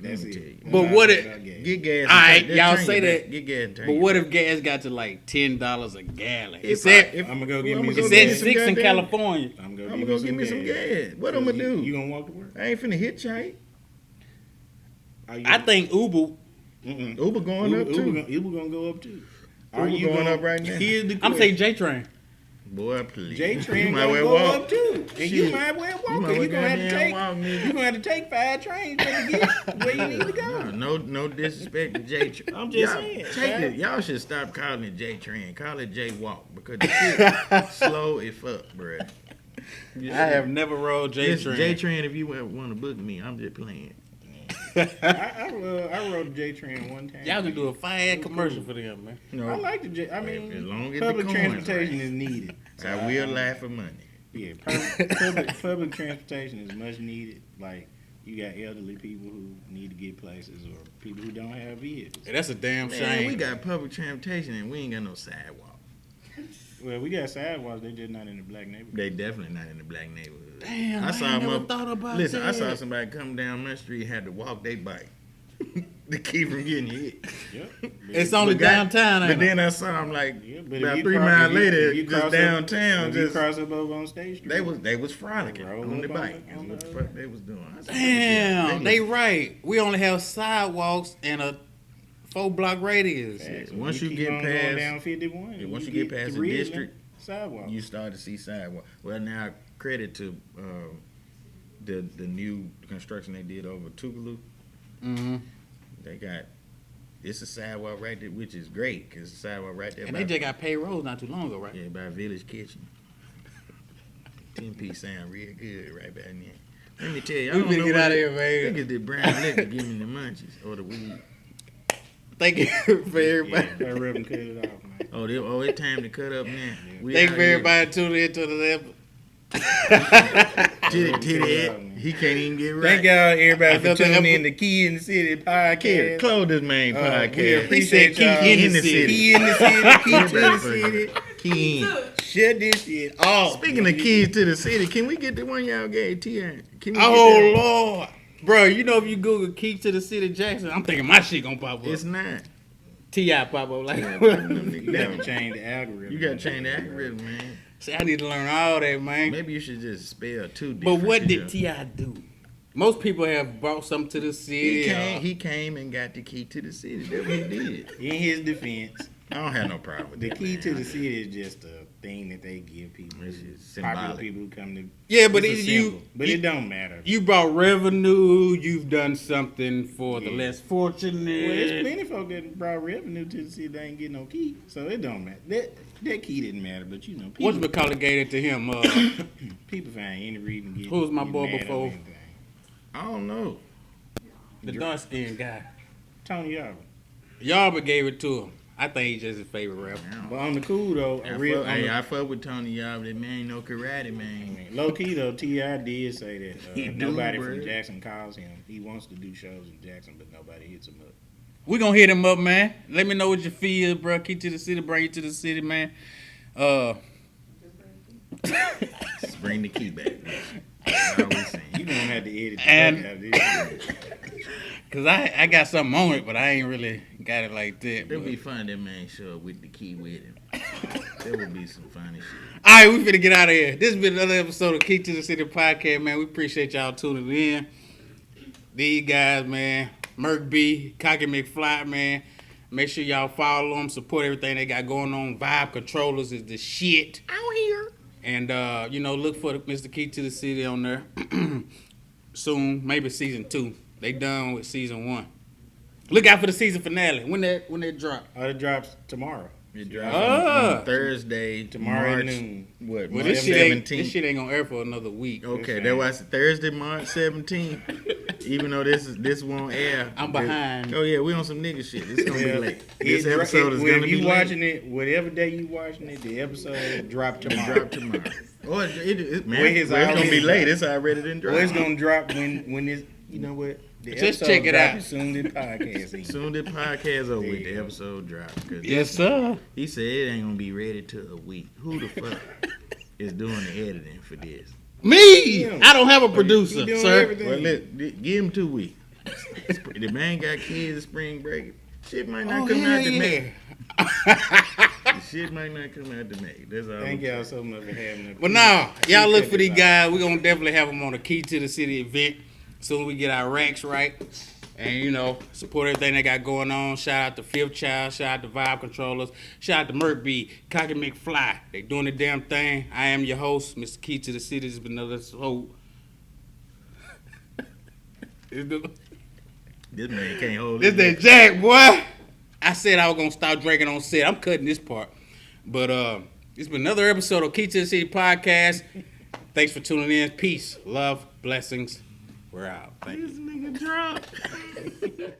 That's me it. tell you. But what it- About gas. Get gas. All right, and y'all turn say your that, back. Get gas and turn But your what back. if gas got to like $10 a gallon? It If said if- I'm gonna go get I'ma me go some it said gas. some 6 in goddamn- California. I'm gonna go get me some gas. What I'm gonna do? You gonna walk to work? I ain't finna hitchhike. I think Uber. Mm-mm. Uber going up too. Uber gonna go up too. Uber going up right now. Here's the I'm question. saying J Train. Boy, please. J You train might gonna well go walk. up too, and you Shit. might well walk. You might 'Cause well you gonna have to goddamn take. walk, nigga. You gonna have to take 5 trains to get where you need to go. No disrespect to J Train. I'm just saying, Take right? it. Y'all should stop calling it J Train. Call it J Walk because the shit slow as fuck, bruh. I have never rode J Train. J Train, if you want to book me, I'm just playing. I rode the J train one time. Y'all can do a fine commercial for them, man. You know, I like the J. I as mean, long as the public coins transportation right. is needed. I will laugh for money. Yeah, public transportation is much needed. Like You got elderly people who need to get places, or people who don't have vehicles. That's a damn Man, shame. we got public transportation and we ain't got no sidewalk. Well, we got sidewalks. They just not in the black neighborhood. They definitely not in the black neighborhood. Damn, I a never mother- thought about Listen, that. I saw somebody come down my street had to walk their bike to keep from getting hit. Yep. It's only But that- downtown, But ain't it? then I saw them like Yeah, but about if 3 you miles if you- later, if you just cross downtown, if you just cross up over on State Street. they was frolicking Roll on the up on bike. the- Is on what the the- fuck they was doing. I said, Damn, they was- right. We only have sidewalks and a 4-block radius. Facts. Once When you keep get on going past- down 51, yeah, once you get past to the Ridgeland, district, sidewalk. you start to see sidewalk. Well, now credit to the new construction they did over Tougaloo. Mm-hmm. They got it's a sidewalk right there, which is great because the sidewalk right there. And by- they just got paid roads not too long ago, right? yeah, by Village Kitchen. 10-piece sound real good right back there. Let me tell you, I We don't finna know get what out of it- here, I man. think it's the brown liquor give me the munchies or the weed. Thank you for everybody. Yeah, hurry up and cut it off, man. It's time to cut up now. We Thank out you for here. everybody tuning into the episode. Titty, he can't even get right. Thank y'all, everybody, for Another tuning in epi- to Key in the City Kid, podcast. close this main We podcast. appreciate He y'all. said Key in the city. Key in the City. Key to the Everybody City. Key in. Shut this shit off. Speaking of keys to the city, can we get the one y'all gave T.I.? Can we get Oh that? Lord, bro! You know if you Google "Key to the City Jackson," I'm thinking my shit gonna pop up. It's not. T.I. pop up like. You gotta change the algorithm. You gotta change the algorithm, man. See, I need to learn all that, man. Maybe you should just spell two But different. what did shit. T.I. do? Most people have brought something to the city. He came and got the key to the city. That's what he did. In his defense, I don't have no problem with the that. key man. to the city is just a thing that they give people. It's just Popular symbolic. people who come to. Yeah, but it's a you- symbol. But you- it don't matter. You brought revenue. You've done something for the Yeah. less fortunate. Well, there's plenty of folk that brought revenue to the city that ain't get no key, so it don't matter. That key didn't matter, but you know, people, Whatchamacallit gave it to him? people find any reason to get. Who was my get boy mad before? over anything. I don't know. The dark skinned guy. Tony Yarber. Yarber gave it to him. I think he's just his favorite rapper. But on the cool though, I fuck with Tony Yarb. That man ain't no karate man. low key though, T.I. did say that He do, nobody bruh. from Jackson calls him. He wants to do shows in Jackson, but nobody hits him up. We gonna hit him up, man. Let me know what your fee is, bro. Key to the city, bring you to the city, man. Just bring the key back. That's all we saying. You gonna have to edit the And- fuck out of this shit. Cause I got something on it, but I ain't really got it like that. It would but- be fun that man show up with the key with him. That would be some funny shit. All right, we finna get out of here. This has been another episode of Key to the City podcast, man. We appreciate y'all tuning in. These guys, man, Merc B, Cocky McFly, man. Make sure y'all follow them, support everything they got going on. Vibe Controllers is the shit. Out here. And, look for Mr. Key to the City on there. Soon, maybe season 2. They done with season 1. Look out for the season finale. When that drop. Oh, it drops tomorrow. It drops Ah. on Thursday, Tomorrow March, at noon. What, Well, March this 17th? shit ain't gonna air for another week. Okay, that was Thursday, March 17th. Even though this won't air. I'm behind. Oh, yeah, we on some nigga shit. It's going to be Yeah. late. This episode is Well, going if to you be late. watching it, whatever day you watching it, the episode drop tomorrow. Drop tomorrow. Or man, Wait, it's well, it's going to be already late. dropped. It's already done dropped. Well, it's gonna drop when this. You know what? The Just episode check it drop out. as Soon as the podcast ends. Soon the podcast over with, There you the go. episode drop. 'Cause Yes, sir. he said it ain't going to be ready till a week. Who the fuck is doing the editing for this? Me! Him. I don't have a He producer, doing sir. everything. Well, give him 2 weeks. The man got kids in spring break. Shit might not come out to May. The shit might not come out to May. That's all. Thank y'all so much for having us. But now, y'all look for these Please guys. We're going to definitely have them on the Key to the City event. Soon we get our racks right. And, support everything they got going on. Shout out to Fifth Child. Shout out to Vibe Controllers. Shout out to Merc B, Cocky McFly. They doing the damn thing. I am your host, Mr. Key to the City. This has been another episode. This man can't hold This it. that Jack, boy. I said I was going to stop drinking on set. I'm cutting this part. But it's been another episode of Key to the City podcast. Thanks for tuning in. Peace, love, blessings. We're out. Thank you. This nigga drunk.